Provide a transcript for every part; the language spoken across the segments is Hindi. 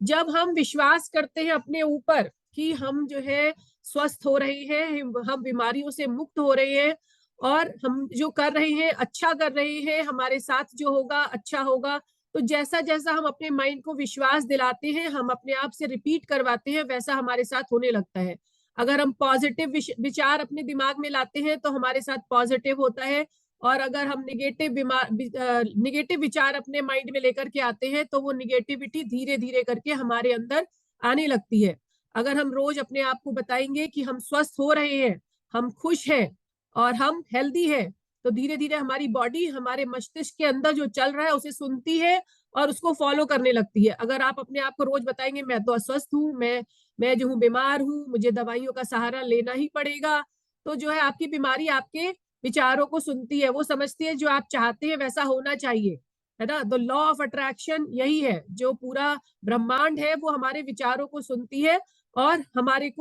जब हम विश्वास करते हैं अपने ऊपर कि हम जो है स्वस्थ हो रहे हैं, हम बीमारियों से मुक्त हो रहे हैं, और हम जो कर रहे हैं अच्छा कर रहे हैं, हमारे साथ जो होगा अच्छा होगा, तो जैसा जैसा हम अपने माइंड को विश्वास दिलाते हैं, हम अपने आप से रिपीट करवाते हैं, वैसा हमारे साथ होने लगता है। अगर हम पॉजिटिव विचार अपने दिमाग में लाते हैं तो हमारे साथ पॉजिटिव होता है, और अगर हम निगेटिव विचार अपने माइंड में लेकर के आते हैं तो वो निगेटिविटी धीरे धीरे करके हमारे अंदर आने लगती है। अगर हम रोज अपने आप को बताएंगे कि हम स्वस्थ हो रहे हैं, हम खुश हैं और हम हेल्दी है, तो धीरे धीरे हमारी बॉडी हमारे मस्तिष्क के अंदर जो चल रहा है उसे सुनती है और उसको फॉलो करने लगती है। अगर आप अपने आप को रोज बताएंगे मैं तो अस्वस्थ हूँ, मैं जो हूँ बीमार हूँ, मुझे दवाइयों का सहारा लेना ही पड़ेगा, तो जो है आपकी बीमारी आपके विचारों को सुनती है, वो समझती है जो आप चाहते हैं वैसा होना चाहिए, है ना। द लॉ ऑफ अट्रैक्शन यही है, जो पूरा ब्रह्मांड है वो हमारे विचारों को सुनती है, और हमारी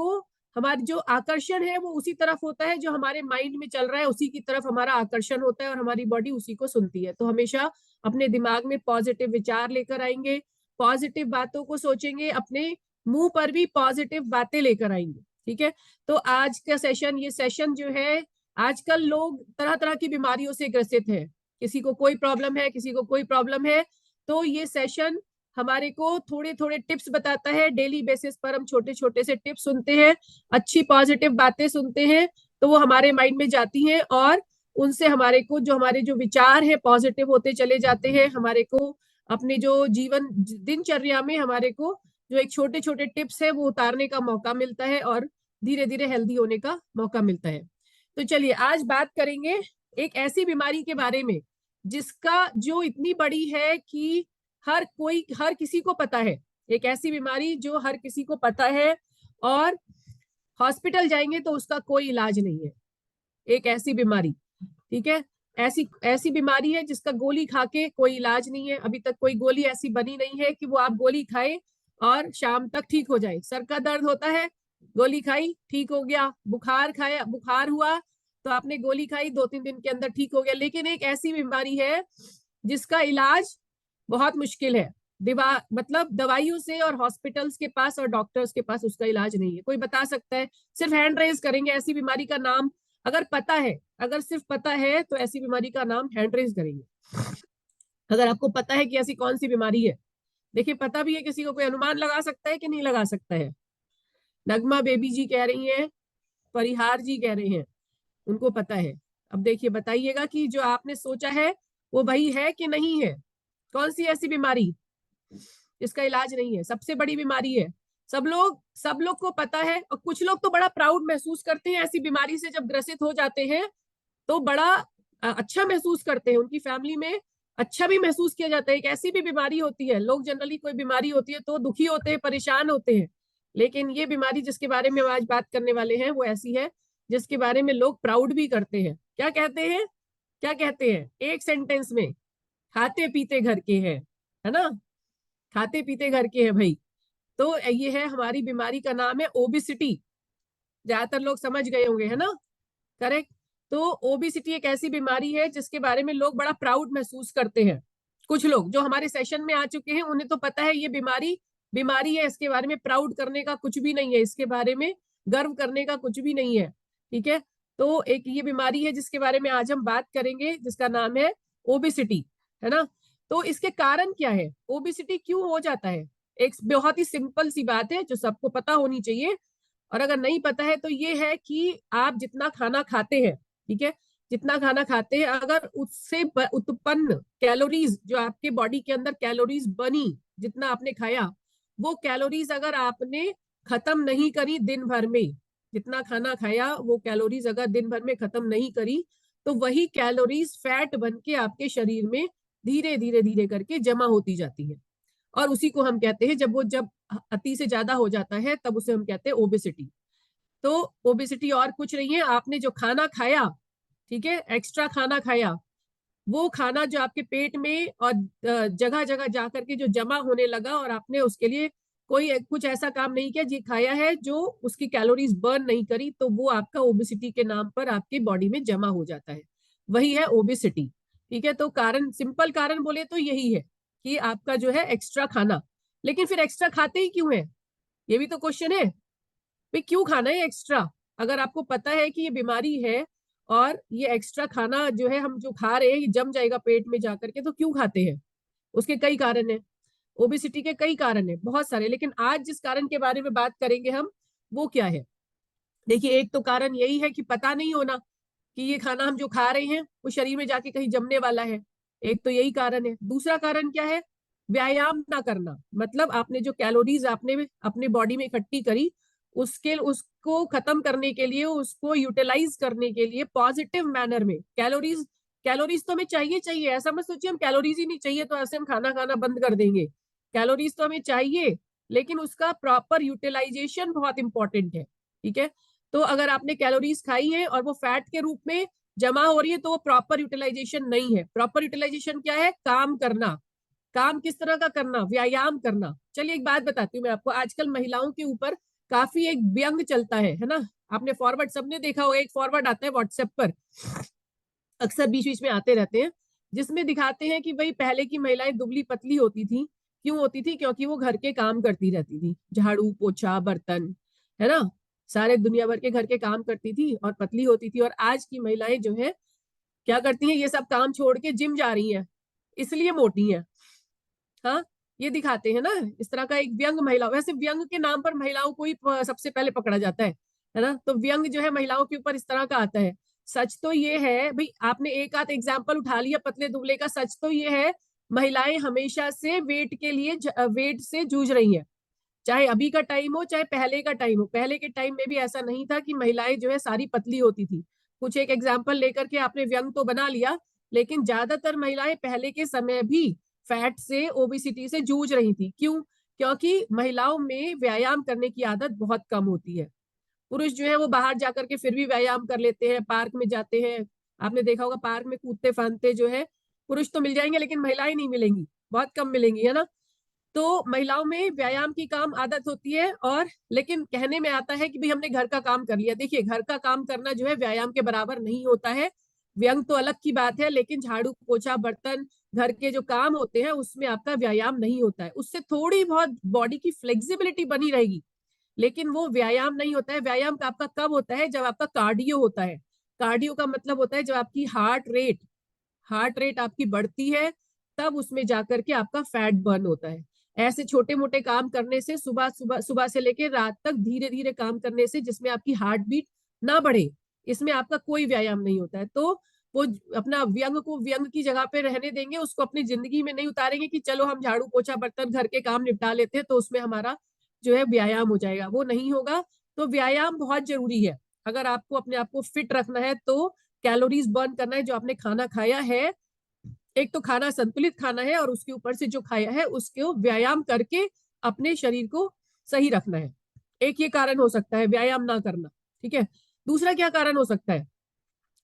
जो आकर्षण है वो उसी तरफ होता है, जो हमारे माइंड में चल रहा है उसी की तरफ हमारा आकर्षण होता है, और हमारी बॉडी उसी को सुनती है। तो हमेशा अपने दिमाग में पॉजिटिव विचार लेकर आएंगे, पॉजिटिव बातों को सोचेंगे, अपने मुंह पर भी पॉजिटिव बातें लेकर आएंगे। ठीक है। तो आज का सेशन, ये सेशन जो है, आजकल लोग तरह तरह की बीमारियों से ग्रसित है, किसी को कोई प्रॉब्लम है, किसी को कोई प्रॉब्लम है, तो ये सेशन हमारे को थोड़े थोड़े टिप्स बताता है। डेली बेसिस पर हम छोटे छोटे से टिप्स सुनते हैं, अच्छी पॉजिटिव बातें सुनते हैं, तो वो हमारे माइंड में जाती हैं, और उनसे हमारे जो विचार है पॉजिटिव होते चले जाते हैं। हमारे को अपने जो जीवन दिनचर्या में हमारे को जो एक छोटे छोटे टिप्स है वो उतारने का मौका मिलता है, और धीरे धीरे हेल्दी होने का मौका मिलता है। तो चलिए आज बात करेंगे एक ऐसी बीमारी के बारे में जिसका जो इतनी बड़ी है कि हर किसी को पता है। एक ऐसी बीमारी जो हर किसी को पता है, और हॉस्पिटल जाएंगे तो उसका कोई इलाज नहीं है। एक ऐसी बीमारी, ठीक है, ऐसी ऐसी बीमारी है जिसका गोली खा के कोई इलाज नहीं है। अभी तक कोई गोली ऐसी बनी नहीं है कि वो आप गोली खाए और शाम तक ठीक हो जाए। सर का दर्द होता है, गोली खाई ठीक हो गया, बुखार हुआ तो आपने गोली खाई, 2-3 दिन के अंदर ठीक हो गया। लेकिन एक ऐसी बीमारी है जिसका इलाज बहुत मुश्किल है, मतलब दवाइयों से, और हॉस्पिटल्स के पास और डॉक्टर्स के पास उसका इलाज नहीं है। कोई बता सकता है? सिर्फ हैंड रेज करेंगे, ऐसी बीमारी का नाम अगर पता है, अगर सिर्फ पता है तो ऐसी बीमारी का नाम हैंड रेज करेंगे। अगर आपको पता है कि ऐसी कौन सी बीमारी है, देखिए पता भी है किसी को, कोई अनुमान लगा सकता है कि नहीं लगा सकता है? नगमा बेबी जी कह रही हैं, परिहार जी कह रहे हैं, उनको पता है। अब देखिए बताइएगा कि जो आपने सोचा है वो वही है कि नहीं है। कौन सी ऐसी बीमारी जिसका इलाज नहीं है? सबसे बड़ी बीमारी है, सब लोग को पता है, और कुछ लोग तो बड़ा प्राउड महसूस करते हैं ऐसी बीमारी से, जब ग्रसित हो जाते हैं तो बड़ा अच्छा महसूस करते हैं, उनकी फैमिली में अच्छा भी महसूस किया जाता है। एक ऐसी भी बीमारी होती है, लोग जनरली कोई बीमारी होती है तो दुखी होते हैं, परेशान होते हैं, लेकिन ये बीमारी जिसके बारे में हम आज बात करने वाले हैं वो ऐसी है जिसके बारे में लोग प्राउड भी करते हैं। क्या कहते हैं? क्या कहते हैं एक सेंटेंस में? खाते पीते घर के हैं, है ना, खाते पीते घर के हैं भाई। तो ये है हमारी बीमारी का नाम है ओबिसिटी। ज्यादातर लोग समझ गए होंगे, है ना, करेक्ट। तो ओबिसिटी एक ऐसी बीमारी है जिसके बारे में लोग बड़ा प्राउड महसूस करते हैं। कुछ लोग जो हमारे सेशन में आ चुके हैं उन्हें तो पता है ये बीमारी बीमारी है, इसके बारे में प्राउड करने का कुछ भी नहीं है, इसके बारे में गर्व करने का कुछ भी नहीं है। ठीक है। तो एक ये बीमारी है जिसके बारे में आज हम बात करेंगे, जिसका नाम है ओबिसिटी, है ना। तो इसके कारण क्या है, ओबिसिटी क्यों हो जाता है? एक बहुत ही सिंपल सी बात है जो सबको पता होनी चाहिए, और अगर नहीं पता है तो ये है कि आप जितना खाना खाते हैं, ठीक है, जितना खाना खाते हैं, अगर उससे उत्पन्न कैलोरीज, जो आपके बॉडी के अंदर कैलोरीज बनी, जितना आपने खाया, वो कैलोरीज अगर आपने खत्म नहीं करी दिन भर में, जितना खाना खाया वो कैलोरीज अगर दिन भर में खत्म नहीं करी, तो वही कैलोरीज फैट बन के आपके शरीर में धीरे धीरे धीरे करके जमा होती जाती है, और उसी को हम कहते हैं, जब अति से ज्यादा हो जाता है तब उसे हम कहते हैं ओबेसिटी। तो ओबेसिटी और कुछ नहीं है, आपने जो खाना खाया, ठीक है, एक्स्ट्रा खाना खाया, वो खाना जो आपके पेट में और जगह जगह जा करके जो जमा होने लगा, और आपने उसके लिए कोई कुछ ऐसा काम नहीं किया जी खाया है जो उसकी कैलोरीज बर्न नहीं करी, तो वो आपका ओबेसिटी के नाम पर आपकी बॉडी में जमा हो जाता है, वही है ओबेसिटी। ठीक है। तो कारण, सिंपल कारण बोले तो यही है कि आपका जो है एक्स्ट्रा खाना, लेकिन फिर एक्स्ट्रा खाते ही क्यों है, ये भी तो क्वेश्चन है। भाई क्यों खाना है एक्स्ट्रा, अगर आपको पता है कि ये बीमारी है और ये एक्स्ट्रा खाना जो है हम जो खा रहे हैं ये जम जाएगा पेट में जाकर के, तो क्यों खाते हैं? उसके कई कारण है, ओबेसिटी के कई कारण है, बहुत सारे। लेकिन आज जिस कारण के बारे में बात करेंगे हम, वो क्या है? देखिए, एक तो कारण यही है कि पता नहीं होना कि ये खाना हम जो खा रहे हैं वो शरीर में जाके कहीं जमने वाला है। एक तो यही कारण है। दूसरा कारण क्या है? व्यायाम ना करना। मतलब आपने जो कैलोरीज आपने अपने बॉडी में इकट्ठी करी, उसको खत्म करने के लिए, उसको यूटिलाइज करने के लिए पॉजिटिव मैनर में, कैलोरीज कैलोरीज तो हमें चाहिए चाहिए, ऐसा मत सोचिए हम कैलोरीज ही नहीं चाहिए तो ऐसे हम खाना खाना बंद कर देंगे। कैलोरीज तो हमें चाहिए, लेकिन उसका प्रॉपर यूटिलाइजेशन बहुत इंपॉर्टेंट है। ठीक है, तो अगर आपने कैलोरीज खाई है और वो फैट के रूप में जमा हो रही है तो वो प्रॉपर यूटिलाइजेशन नहीं है। प्रॉपर यूटिलाइजेशन क्या है? काम करना। काम किस तरह का करना? व्यायाम करना। चलिए एक बात बताती हूँ मैं आपको, आजकल महिलाओं के ऊपर काफी एक व्यंग चलता है ना? आपने फॉरवर्ड, सबने देखा होगा, एक फॉरवर्ड आता है व्हाट्सएप पर, अक्सर बीच बीच में आते रहते हैं, जिसमें दिखाते हैं कि भाई पहले की महिलाएं दुबली पतली होती थी। क्यों होती थी? क्योंकि वो घर के काम करती रहती थी, झाड़ू पोछा बर्तन, है ना, सारे दुनिया भर के घर के काम करती थी और पतली होती थी। और आज की महिलाएं जो है क्या करती हैं? ये सब काम छोड़ के जिम जा रही हैं, इसलिए मोटी हैं। हाँ, ये दिखाते हैं ना, इस तरह का एक व्यंग महिला। वैसे व्यंग के नाम पर महिलाओं को ही सबसे पहले पकड़ा जाता है ना? तो व्यंग जो है महिलाओं के ऊपर इस तरह का आता है। सच तो ये है भाई, आपने एक आध एग्जाम्पल उठा लिया पतले दुबले का, सच तो ये है महिलाएं हमेशा से वेट के लिए वेट से जूझ रही हैं। चाहे अभी का टाइम हो चाहे पहले का टाइम हो, पहले के टाइम में भी ऐसा नहीं था कि महिलाएं जो है सारी पतली होती थी। कुछ एक एग्जाम्पल लेकर के आपने व्यंग तो बना लिया, लेकिन ज्यादातर महिलाएं पहले के समय भी फैट से, ओबेसिटी से जूझ रही थी। क्यों? क्योंकि महिलाओं में व्यायाम करने की आदत बहुत कम होती है। पुरुष जो है वो बाहर जाकर के फिर भी व्यायाम कर लेते हैं, पार्क में जाते हैं। आपने देखा होगा पार्क में कूदते फांदते जो है पुरुष तो मिल जाएंगे, लेकिन महिलाएं नहीं मिलेंगी, बहुत कम मिलेंगी, है ना? तो महिलाओं में व्यायाम की काम आदत होती है। और लेकिन कहने में आता है कि भाई हमने घर का काम कर लिया। देखिए, घर का काम करना जो है व्यायाम के बराबर नहीं होता है। व्यंग तो अलग की बात है, लेकिन झाड़ू पोछा बर्तन, घर के जो काम होते हैं उसमें आपका व्यायाम नहीं होता है। उससे थोड़ी बहुत बॉडी की फ्लेक्सिबिलिटी बनी रहेगी, लेकिन वो व्यायाम नहीं होता है। व्यायाम आपका कब होता है? जब आपका कार्डियो होता है। कार्डियो का मतलब होता है जब आपकी हार्ट रेट आपकी बढ़ती है, तब उसमें जाकर के आपका फैट बर्न होता है। ऐसे छोटे मोटे काम करने से, सुबह सुबह सुबह से लेकर रात तक धीरे धीरे काम करने से, जिसमें आपकी हार्ट बीट ना बढ़े, इसमें आपका कोई व्यायाम नहीं होता है। तो वो अपना व्यंग को व्यंग की जगह पे रहने देंगे, उसको अपनी जिंदगी में नहीं उतारेंगे कि चलो हम झाड़ू पोछा बर्तन घर के काम निपटा लेते हैं तो उसमें हमारा जो है व्यायाम हो जाएगा। वो नहीं होगा। तो व्यायाम बहुत जरूरी है अगर आपको अपने आप को फिट रखना है, तो कैलोरीज बर्न करना है जो आपने खाना खाया है। एक तो खाना संतुलित खाना है, और उसके ऊपर से जो खाया है उसको व्यायाम करके अपने शरीर को सही रखना है। एक ये कारण हो सकता है व्यायाम ना करना। ठीक है, दूसरा क्या कारण हो सकता है?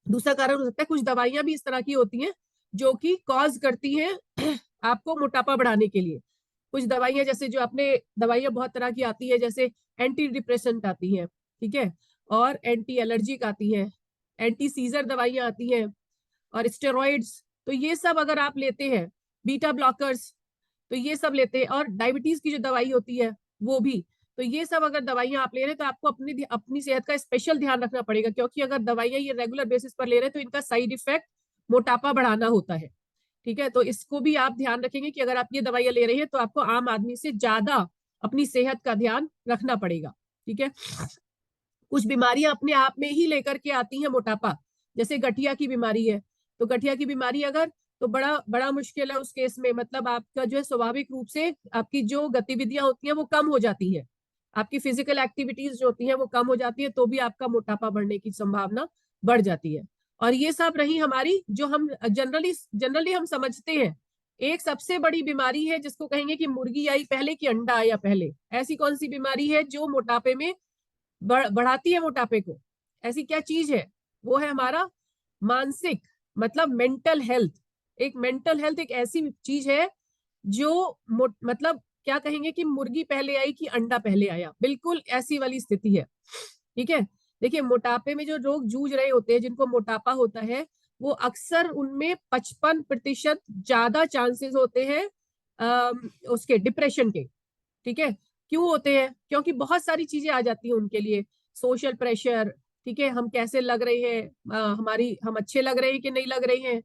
दूसरा कारण हो सकता है कुछ दवाइयां भी इस तरह की होती हैं जो कि कॉज करती हैं आपको मोटापा बढ़ाने के लिए। कुछ दवाइयां, जैसे जो आपने, दवाइयां बहुत तरह की आती है, जैसे एंटी डिप्रेसेंट आती है, ठीक है, और एंटी एलर्जिक आती है, एंटी सीजर दवाइयां आती हैं, और स्टेरॉइड्स। तो ये सब अगर आप लेते हैं, बीटा ब्लॉकर्स, तो ये सब लेते हैं, और डायबिटीज की जो दवाई होती है वो भी। तो ये सब अगर दवाइयां आप ले रहे हैं तो आपको अपनी अपनी सेहत का स्पेशल ध्यान रखना पड़ेगा, क्योंकि अगर दवाइयां ये रेगुलर बेसिस पर ले रहे हैं तो इनका साइड इफेक्ट मोटापा बढ़ाना होता है। ठीक है, तो इसको भी आप ध्यान रखेंगे कि अगर आप ये दवाइयां ले रहे हैं तो आपको आम आदमी से ज्यादा अपनी सेहत का ध्यान रखना पड़ेगा। ठीक है, कुछ बीमारियां अपने आप में ही लेकर के आती हैं मोटापा, जैसे गठिया की बीमारी है। तो गठिया की बीमारी अगर, तो बड़ा बड़ा मुश्किल है उस केस में। मतलब आपका जो है स्वाभाविक रूप से आपकी जो गतिविधियां होती हैं वो कम हो जाती हैं, आपकी फिजिकल एक्टिविटीज जो होती हैं वो कम हो जाती है, तो भी आपका मोटापा बढ़ने की संभावना बढ़ जाती है। और ये सब रही हमारी, जो हम जनरली जनरली हम समझते हैं। एक सबसे बड़ी बीमारी है जिसको कहेंगे कि मुर्गी आई पहले कि अंडा आया पहले। ऐसी कौन सी बीमारी है जो मोटापे में बढ़ाती है मोटापे को? ऐसी क्या चीज है? वो है हमारा मानसिक, मतलब मेंटल हेल्थ। एक मेंटल हेल्थ एक ऐसी चीज है जो मतलब क्या कहेंगे कि मुर्गी पहले आई कि अंडा पहले आया, बिल्कुल ऐसी वाली स्थिति है। ठीक है, देखिए मोटापे में जो लोग जूझ रहे होते हैं, जिनको मोटापा होता है, वो अक्सर उनमें 55% ज्यादा चांसेस होते हैं उसके डिप्रेशन के। ठीक है, क्यों होते हैं? क्योंकि बहुत सारी चीजें आ जाती हैं उनके लिए, सोशल प्रेशर, ठीक है, हम कैसे लग रहे हैं, हम अच्छे लग रहे हैं कि नहीं लग रहे हैं,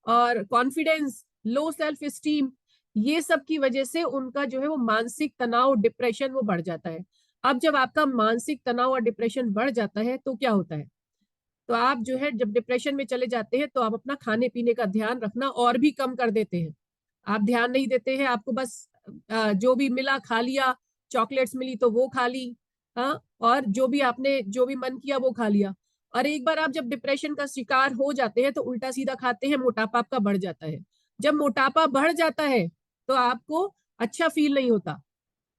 और कॉन्फिडेंस, लो सेल्फ स्टीम, ये सब की वजह से उनका जो है वो मानसिक तनाव, डिप्रेशन वो बढ़ जाता है। अब जब आपका मानसिक तनाव और डिप्रेशन बढ़ जाता है तो क्या होता है? तो आप जो है जब डिप्रेशन में चले जाते हैं तो आप अपना खाने पीने का ध्यान रखना और भी कम कर देते हैं। आप ध्यान नहीं देते हैं, आपको बस जो भी मिला खा लिया, चॉकलेट्स मिली तो वो खा ली, हाँ, और जो भी आपने जो भी मन किया वो खा लिया। और एक बार आप जब डिप्रेशन का शिकार हो जाते हैं तो उल्टा सीधा खाते हैं, मोटापा आपका बढ़ जाता है। जब मोटापा बढ़ जाता है तो आपको अच्छा फील नहीं होता,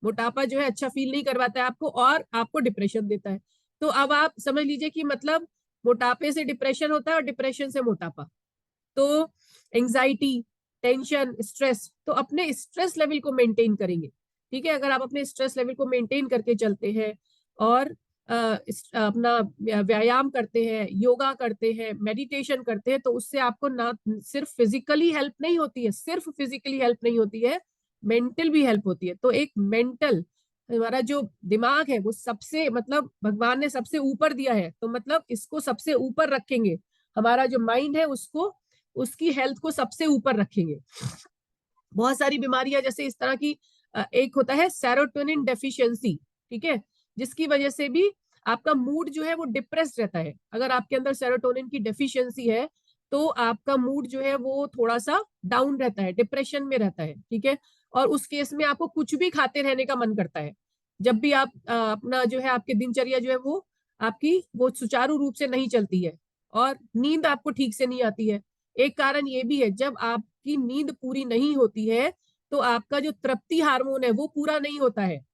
मोटापा जो है अच्छा फील नहीं करवाता है आपको, और आपको डिप्रेशन देता है। तो अब आप समझ लीजिए कि मतलब मोटापे से डिप्रेशन होता है और डिप्रेशन से मोटापा। तो एंजाइटी, टेंशन, स्ट्रेस, तो अपने स्ट्रेस लेवल को मेंटेन करेंगे, ठीक है, अगर आप अपने स्ट्रेस लेवल को मेंटेन करके चलते हैं और अपना व्यायाम करते हैं, योगा करते हैं, मेडिटेशन करते हैं, तो उससे आपको ना सिर्फ फिजिकली हेल्प नहीं होती है, सिर्फ फिजिकली हेल्प नहीं होती है, मेंटल भी हेल्प होती है। तो एक मेंटल, हमारा जो दिमाग है वो सबसे मतलब भगवान ने सबसे ऊपर दिया है, तो मतलब इसको सबसे ऊपर रखेंगे, हमारा जो माइंड है उसको, उसकी हेल्थ को सबसे ऊपर रखेंगे। बहुत सारी बीमारियां जैसे इस तरह की, एक होता है सेरोटोनिन डेफिशिएंसी, ठीक है, जिसकी वजह से भी आपका मूड जो है वो डिप्रेस्ड रहता है। अगर आपके अंदर सेरोटोनिन की डेफिशिएंसी है तो आपका मूड जो है वो थोड़ा सा डाउन रहता है, डिप्रेशन में रहता है, ठीक है, और उस केस में आपको कुछ भी खाते रहने का मन करता है। जब भी आप अपना जो है आपकी दिनचर्या जो है वो आपकी वो सुचारू रूप से नहीं चलती है, और नींद आपको ठीक से नहीं आती है। एक कारण ये भी है, जब आपकी नींद पूरी नहीं होती है तो आपका जो तृप्ति हार्मोन है वो पूरा नहीं होता है।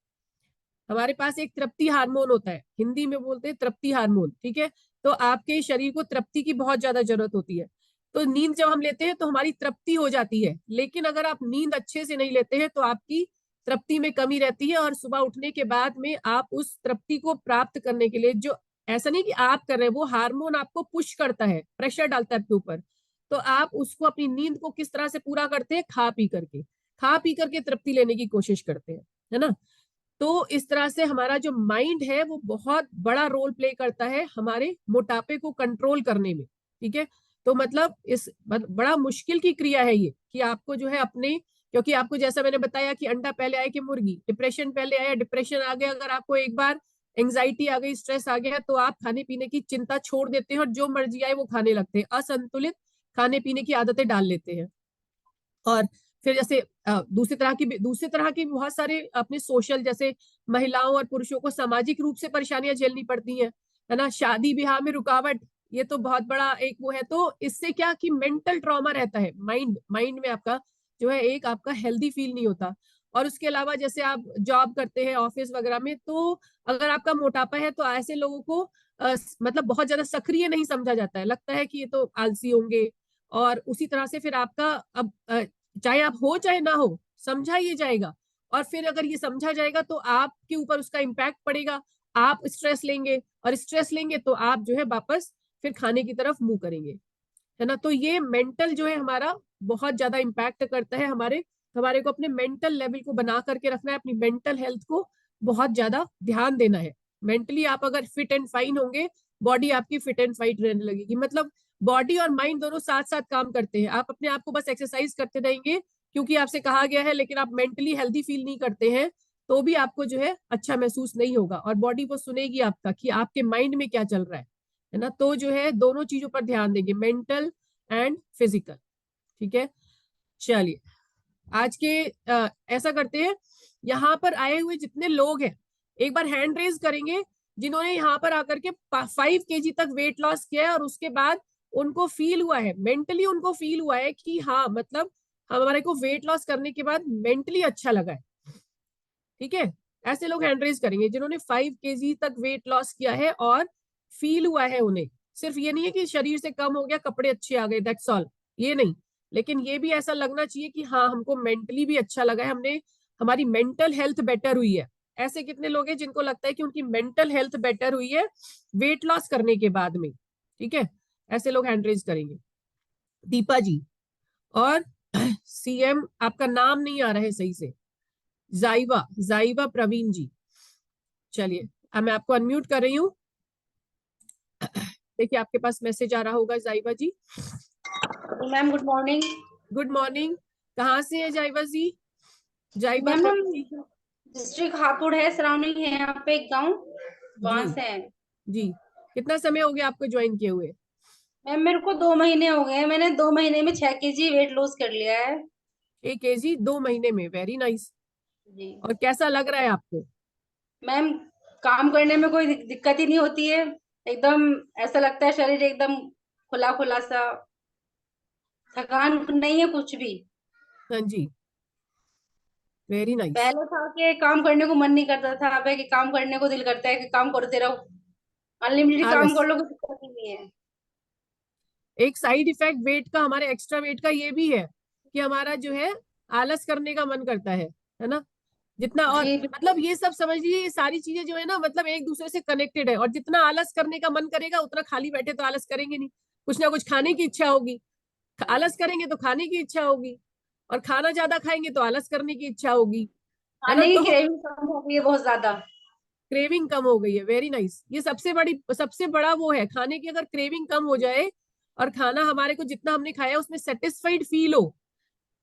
हमारे पास एक तृप्ति हार्मोन होता है, हिंदी में बोलते हैं तृप्ति हार्मोन, ठीक है, तो आपके शरीर को तृप्ति की बहुत ज्यादा जरूरत होती है। तो नींद जब हम लेते हैं तो हमारी तृप्ति हो जाती है, लेकिन अगर आप नींद अच्छे से नहीं लेते हैं तो आपकी तृप्ति में कमी रहती है, और सुबह उठने के बाद में आप उस तृप्ति को प्राप्त करने के लिए, जो ऐसा नहीं कि आप कर रहे हैं, वो हार्मोन आपको पुश करता है, प्रेशर डालता है आपके ऊपर, तो आप उसको अपनी नींद को किस तरह से पूरा करते हैं? खा पी करके तृप्ति लेने की कोशिश करते हैं, है ना। तो इस तरह से हमारा जो माइंड है वो बहुत बड़ा रोल प्ले करता है हमारे मोटापे को कंट्रोल करने में, ठीक है। तो मतलब इस बड़ा मुश्किल की क्रिया है ये, कि आपको जो है अपने, क्योंकि आपको जैसा मैंने बताया कि अंडा पहले आया कि मुर्गी, डिप्रेशन पहले आया, डिप्रेशन आ गया, अगर आपको एक बार एंजाइटी आ गई, स्ट्रेस आ गया, तो आप खाने पीने की चिंता छोड़ देते हैं और जो मर्जी आए वो खाने लगते हैं, असंतुलित खाने पीने की आदतें डाल लेते हैं। और फिर जैसे दूसरी तरह की बहुत सारे अपने सोशल, जैसे महिलाओं और पुरुषों को सामाजिक रूप से परेशानियां झेलनी पड़ती हैं, है ना, शादी ब्याह में रुकावट, ये तो बहुत बड़ा एक वो है। तो इससे क्या कि मेंटल ट्रॉमा रहता है, माइंड माइंड में आपका जो है एक आपका हेल्दी फील नहीं होता। और उसके अलावा जैसे आप जॉब करते हैं ऑफिस वगैरह में, तो अगर आपका मोटापा है तो ऐसे लोगों को मतलब बहुत ज्यादा सक्रिय नहीं समझा जाता है, लगता है कि ये तो आलसी होंगे। और उसी तरह से फिर आपका अब चाहे आप हो चाहे ना हो, समझा ये जाएगा, और फिर अगर ये समझा जाएगा तो आपके ऊपर उसका इम्पैक्ट पड़ेगा, आप स्ट्रेस लेंगे, और स्ट्रेस लेंगे तो आप जो है वापस फिर खाने की तरफ मुंह करेंगे, है ना। तो ये मेंटल जो है हमारा बहुत ज्यादा इम्पैक्ट करता है, हमारे हमारे को अपने मेंटल लेवल को बना करके रखना है, अपनी मेंटल हेल्थ को बहुत ज्यादा ध्यान देना है। मेंटली आप अगर फिट एंड फाइन होंगे, बॉडी आपकी फिट एंड फाइन रहने लगेगी, मतलब बॉडी और माइंड दोनों साथ साथ काम करते हैं। आप अपने आप को बस एक्सरसाइज करते रहेंगे क्योंकि आपसे कहा गया है, लेकिन आप मेंटली हेल्दी फील नहीं करते हैं तो भी आपको जो है अच्छा महसूस नहीं होगा, और बॉडी वो सुनेगी आपका कि आपके माइंड में क्या चल रहा है ना। तो जो है दोनों चीजों पर ध्यान देंगे, मेंटल एंड फिजिकल, ठीक है। चलिए, आज के ऐसा करते हैं, यहाँ पर आए हुए जितने लोग हैं एक बार हैंड रेज करेंगे, जिन्होंने यहाँ पर आकर के 5 kg तक वेट लॉस किया है और उसके बाद उनको फील हुआ है, मेंटली उनको फील हुआ है कि हाँ मतलब हमारे को वेट लॉस करने के बाद मेंटली अच्छा लगा है, ठीक है। ऐसे लोग हैंड रेज करेंगे जिन्होंने 5 kg तक वेट लॉस किया है और फील हुआ है उन्हें। सिर्फ ये नहीं है कि शरीर से कम हो गया, कपड़े अच्छे आ गए, दैट्स ऑल, ये नहीं, लेकिन ये भी ऐसा लगना चाहिए कि हाँ हमको मेंटली भी अच्छा लगा है, हमने हमारी मेंटल हेल्थ बेटर हुई है। ऐसे कितने लोग हैं जिनको लगता है कि उनकी मेंटल हेल्थ बेटर हुई है वेट लॉस करने के बाद में, ठीक है। ऐसे लोग हैंड रेज करेंगे। दीपा जी, और सीएम आपका नाम नहीं आ रहा है सही से, जाइवा, जाइवा प्रवीण जी। चलिए अब मैं आपको अनम्यूट कर रही हूँ। देखिए आपके पास मैसेज आ रहा होगा Jaiva ji. Ma'am good morning. Good morning. कहाँ से है जाइवा जी? जाइवा मैम हम प्रवीण जी। डिस्ट्रिक्ट हापुड़ है, सराउंडिंग है यहाँ पे एक गाँव, जी वहां से है। जी। कितना समय हो गया आपको ज्वाइन किए हुए? मैम मेरे को 2 महीने हो गए हैं, मैंने 2 महीने में 6 kg वेट लॉस कर लिया है। 1 kg 2 महीने में, वेरी नाइस। जी और कैसा लग रहा है आपको? मैम, काम करने में कोई दिक्कत ही नहीं होती है, एकदम ऐसा लगता है शरीर एकदम खुला खुला सा, थकान नहीं है कुछ भी। हाँ जी, वेरी नाइस। पहले था कि काम करने को मन नहीं करता था, अब है कि काम करने को दिल करता है कि काम करते रहो, अनलिमिटेड काम आलस। कर लो, कोई दिक्कत ही नहीं है। एक साइड इफेक्ट वेट का, हमारे एक्स्ट्रा वेट का ये भी है कि हमारा जो है आलस करने का मन करता है ना? जितना और जी मतलब बिल्कुल। ये सब समझिए, ये सारी चीजें जो है ना मतलब एक दूसरे से कनेक्टेड है। और जितना आलस करने का मन करेगा उतना खाली बैठे तो आलस करेंगे नहीं, कुछ ना कुछ खाने की इच्छा होगी। आलस करेंगे तो खाने की इच्छा होगी, और खाना ज्यादा खाएंगे तो आलस करने की इच्छा होगी, है ना? खाने की तो क्रेविंग कम हो गई है बहुत ज्यादा। क्रेविंग कम हो गई है, वेरी नाइस। ये सबसे बड़ा वो है, खाने की अगर क्रेविंग कम हो जाए और खाना हमारे को जितना हमने खाया उसमें सेटिस्फाइड फील हो,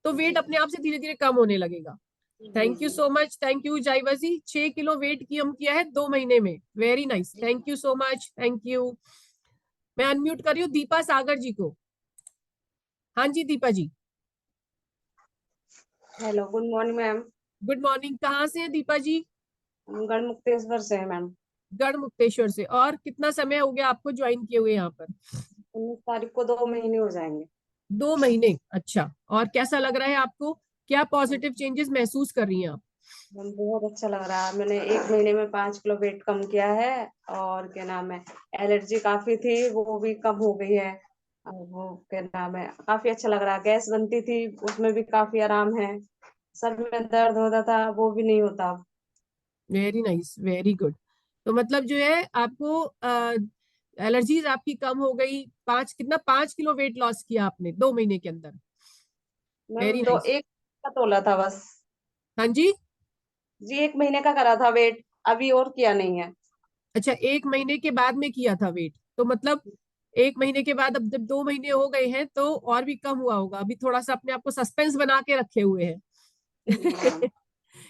तो वेट जी अपने आप से धीरे धीरे कम होने लगेगा। जी थैंक यू जी। So much, thank you Jaivaji. 6 kilo weight की हम किया है 2 महीने में, वेरी नाइस, जी thank you so much, thank you. मैं अनम्यूट कर रही हूँ दीपा सागर जी को। हाँ जी Deepa ji. Hello good morning ma'am. Good morning. कहाँ से है दीपा जी? हम गढ़मुक्तेश्वर से हैं मैम। गढ़ मुक्तेश्वर से। और कितना समय हो गया आपको ज्वाइन किए हुए यहाँ पर? 19 तारीख को 2 महीने हो जाएंगे। 2 महीने, अच्छा। और कैसा लग रहा है आपको? क्या पॉजिटिव चेंजेस महसूस कर रही हैं आप? मैम बहुत अच्छा लग रहा है, मैंने 1 महीने में 5 किलो वेट कम किया है। और क्या नाम है, एलर्जी काफी थी वो भी कम हो गई है। और वो क्या नाम है, काफी अच्छा लग रहा है। गैस बनती थी उसमें भी काफी आराम है। सर में दर्द होता था वो भी नहीं होता। Very nice, very good. तो मतलब जो है आपको एलर्जीज आपकी कम हो गई। 5 किलो वेट लॉस किया आपने 2 महीने के अंदर, मैम वेरी दो नाइस। एक का तोला था बस। हाँ जी। जी 1 महीने का करा था वेट, अभी और किया नहीं है। अच्छा, 1 महीने के बाद में किया था वेट, तो मतलब 1 महीने के बाद अब जब 2 महीने हो गए हैं तो और भी कम हुआ होगा। अभी थोड़ा सा अपने आप को सस्पेंस बना के रखे हुए हैं जी मैम।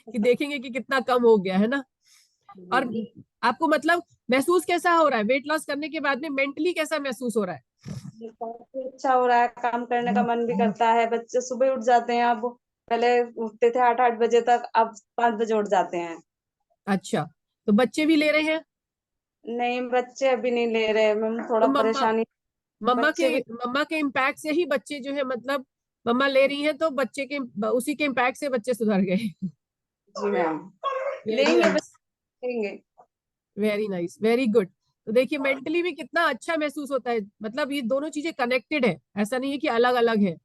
कि देखेंगे कि कितना कम हो गया है ना। जी और आपको मतलब महसूस कैसा हो रहा है वेट लॉस करने के बाद में? मेंटली कैसा महसूस हो रहा है? काफी अच्छा हो रहा है, काम करने का मन भी करता है। बच्चे सुबह उठ जाते हैं अब, पहले उठते थे 8-8 बजे तक, अब 5 बजे उठ जाते हैं। अच्छा, तो बच्चे भी ले रहे हैं? नहीं बच्चे अभी नहीं ले रहे मैम, तो थोड़ा मम्मा परेशानी। मम्मा के बच्चे भी। मम्मा के इम्पैक्ट से ही बच्चे जो है मतलब मम्मा ले रही हैं, तो बच्चे के उसी के इम्पैक्ट से बच्चे सुधर गए। जी मैम। वेरी लेंगे नाइस, बच्चे लेंगे। Very nice, very good. तो देखिए मेंटली भी कितना अच्छा महसूस होता है। मतलब ये दोनों चीजें कनेक्टेड है, ऐसा नहीं है कि अलग अलग है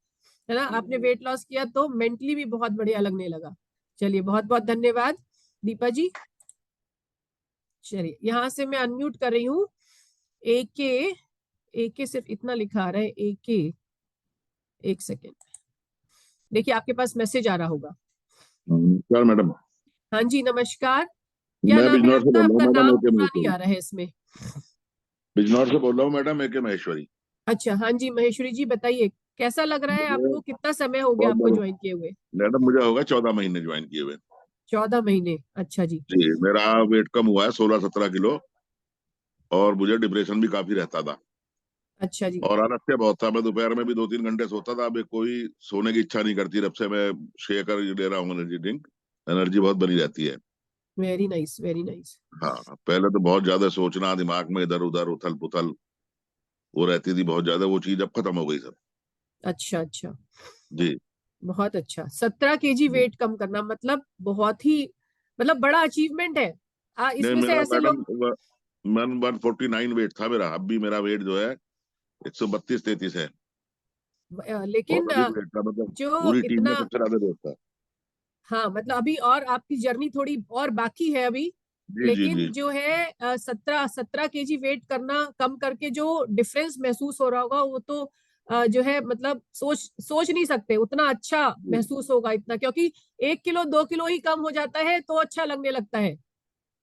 ना? आपने वेट लॉस किया तो मेंटली भी बहुत बढ़िया लगने लगा। चलिए बहुत बहुत धन्यवाद दीपा जी। चलिए यहाँ से मैं अनम्यूट कर रही हूँ एके। एके सिर्फ इतना लिखा आ रहा है एके। एक सेकेंड, देखिए आपके पास मैसेज आ रहा होगा। नमस्कार मैडम। हाँ जी नमस्कार। क्या मैं नाम है बिजनौर से आपका? बोल रहा हूँ आपका मैडम, नाम एके पूरा नहीं महेश्वरी। आ रहा है इसमें। बिजनौर से बोल रहा हूँ मैडम, एके महेश्वरी। अच्छा हाँ जी महेश्वरी जी, बताइए कैसा लग रहा है मुझे आपको? कितना समय हो गया बहुत आपको बड़ा ज्वाइन किए हुए? मैडम, मुझे होगा 14 महीने ज्वाइन किए हुए। 14 महीने, अच्छा जी। जी, मेरा वेट कम हुआ है 16-17 किलो। और मुझे डिप्रेशन भी काफी रहता था। अच्छा जी, और आलस्य बहुत था, मैं दोपहर में भी 2-3 घंटे सोता था। अब कोई सोने की इच्छा नहीं करती, जब से मैं शेकर ले रहा हूँ एनर्जी ड्रिंक। एनर्जी बहुत बनी रहती है। Very nice, very nice. हाँ, पहले तो बहुत ज्यादा सोचना, दिमाग में इधर उधर उथल पुथल वो रहती थी बहुत ज्यादा, वो चीज अब खत्म हो गई सब। अच्छा अच्छा, जी। बहुत अच्छा। 17 kg वेट कम करना मतलब बहुत ही मतलब बड़ा अचीवमेंट है। नहीं इसमें से मेरा ऐसे मैडम, लोग 149 वेट था मेरा। अब भी मेरा वेट जो है 132-133 है। लेकिन बहुत अधिक वेट था, मतलब जो पूरी टीम में इतना, सबसे ज्यादा वेट था। हाँ मतलब अभी और आपकी जर्नी थोड़ी और बाकी है अभी। जी जी लेकिन जी। जो है 17 17 kg वेट करना कम करके जो डिफरेंस महसूस हो रहा होगा वो तो जो है मतलब सोच नहीं सकते उतना अच्छा महसूस होगा इतना, क्योंकि 1 किलो 2 किलो ही कम हो जाता है तो अच्छा लगने लगता है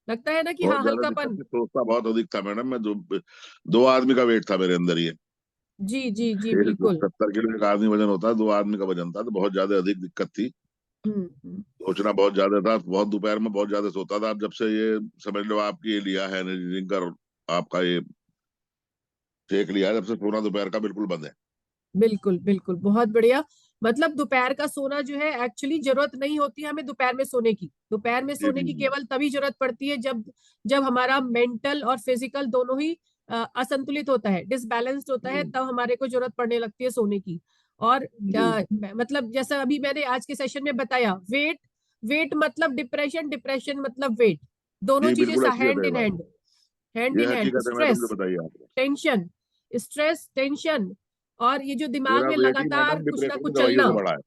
ना कि बहुत हाँ ज्यादा दिक्कत हल्कापन। थी, सोचता बहुत अधिक था मैडम। मैं दो आदमी का वेट था मेरे अंदर ये। जी जी जी एक बिल्कुल। 70 किलो एक आदमी वजन होता है, दो आदमी का वजन था, तो बहुत ज्यादा अधिक दिक्कत थी। हम्म। सोचना बहुत ज्यादा था, बहुत दोपहर में बहुत ज्यादा सोता था। अब जब से ये समझ लो आपकी ये लिया है एनर्जी ड्रिंक और आपका ये शेक लिया है, जब से सोना दोपहर का बिल्कुल बंद है। बिल्कुल बिल्कुल, बहुत बढ़िया। मतलब दोपहर का सोना जो है एक्चुअली जरूरत नहीं होती है हमें दोपहर में सोने की। दोपहर में जी सोने जी की जी केवल तभी जरूरत पड़ती है जब जब हमारा मेंटल और फिजिकल दोनों ही असंतुलित होता है, डिसबैलेंस्ड होता है, जी तब हमारे को जरूरत पड़ने लगती है सोने की। और जी मतलब जैसा अभी मैंने आज के सेशन में बताया, वेट वेट मतलब डिप्रेशन, डिप्रेशन मतलब वेट, दोनों जी, चीजें बिल्कुल हकीकत हैंड है ये इन बात। हैंड, हैंड ये इन हैंड। हकीकत है मैडम जो स्ट्रेस, बताइए आपने। टेंशन, स्ट्रेस टेंशन, और ये जो दिमाग मेरा में वेट ही लगातार मैडम कुछ ना डिप्रेशन की कुछ दवाइयों चलना। से बढ़ा है।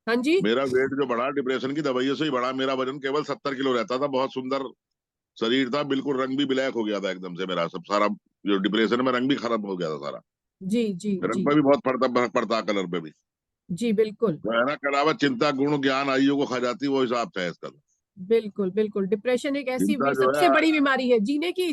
हाँ जी। मेरा वेट जो बढ़ा डिप्रेशन की दवाइयों से ही बढ़ा। मेरा वजन केवल 70 किलो रहता था, बहुत सुंदर शरीर था, बिल्कुल रंग भी ब्लैक हो गया था एकदम से मेरा सब सारा। जो डिप्रेशन में रंग भी खत्म हो गया था सारा। जी जी रंग जी पे भी बहुत पड़ता कलर पे भी। जी बिल्कुल तो है ना, कहावत चिंता गुण ज्ञान आइयों को खा जाती, वो हिसाब से है इसका तो। बिल्कुल बिल्कुल। डिप्रेशन एक ऐसी चिंता जो सबसे है, बड़ी बीमारी है, जीने की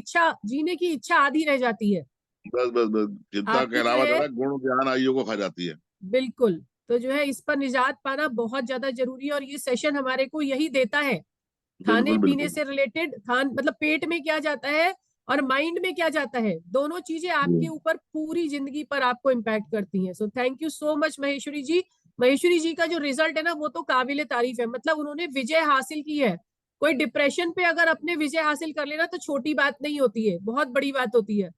इच्छा आधी रह जाती है बस बस बस, चिंता आपकी जो कहलावत है है। ना, गुण ज्ञान आइयों को खा जाती है। बिल्कुल। तो जो है इस पर निजात पाना बहुत ज्यादा जरूरी है, और ये सेशन हमारे को यही देता है। खाने बिल्कुल पीने बिल्कुल। से रिलेटेड, खान मतलब पेट में क्या जाता है और माइंड में क्या जाता है, दोनों चीजें आपके जी ऊपर पूरी जिंदगी पर आपको इम्पैक्ट करती हैं। So thank you so much Maheshwari ji. Maheshwari ji का जो रिजल्ट है ना वो तो काबिले तारीफ है, मतलब उन्होंने विजय हासिल की है। कोई डिप्रेशन पे अगर अपने विजय हासिल कर लेना तो छोटी बात नहीं होती है, बहुत बड़ी बात होती है।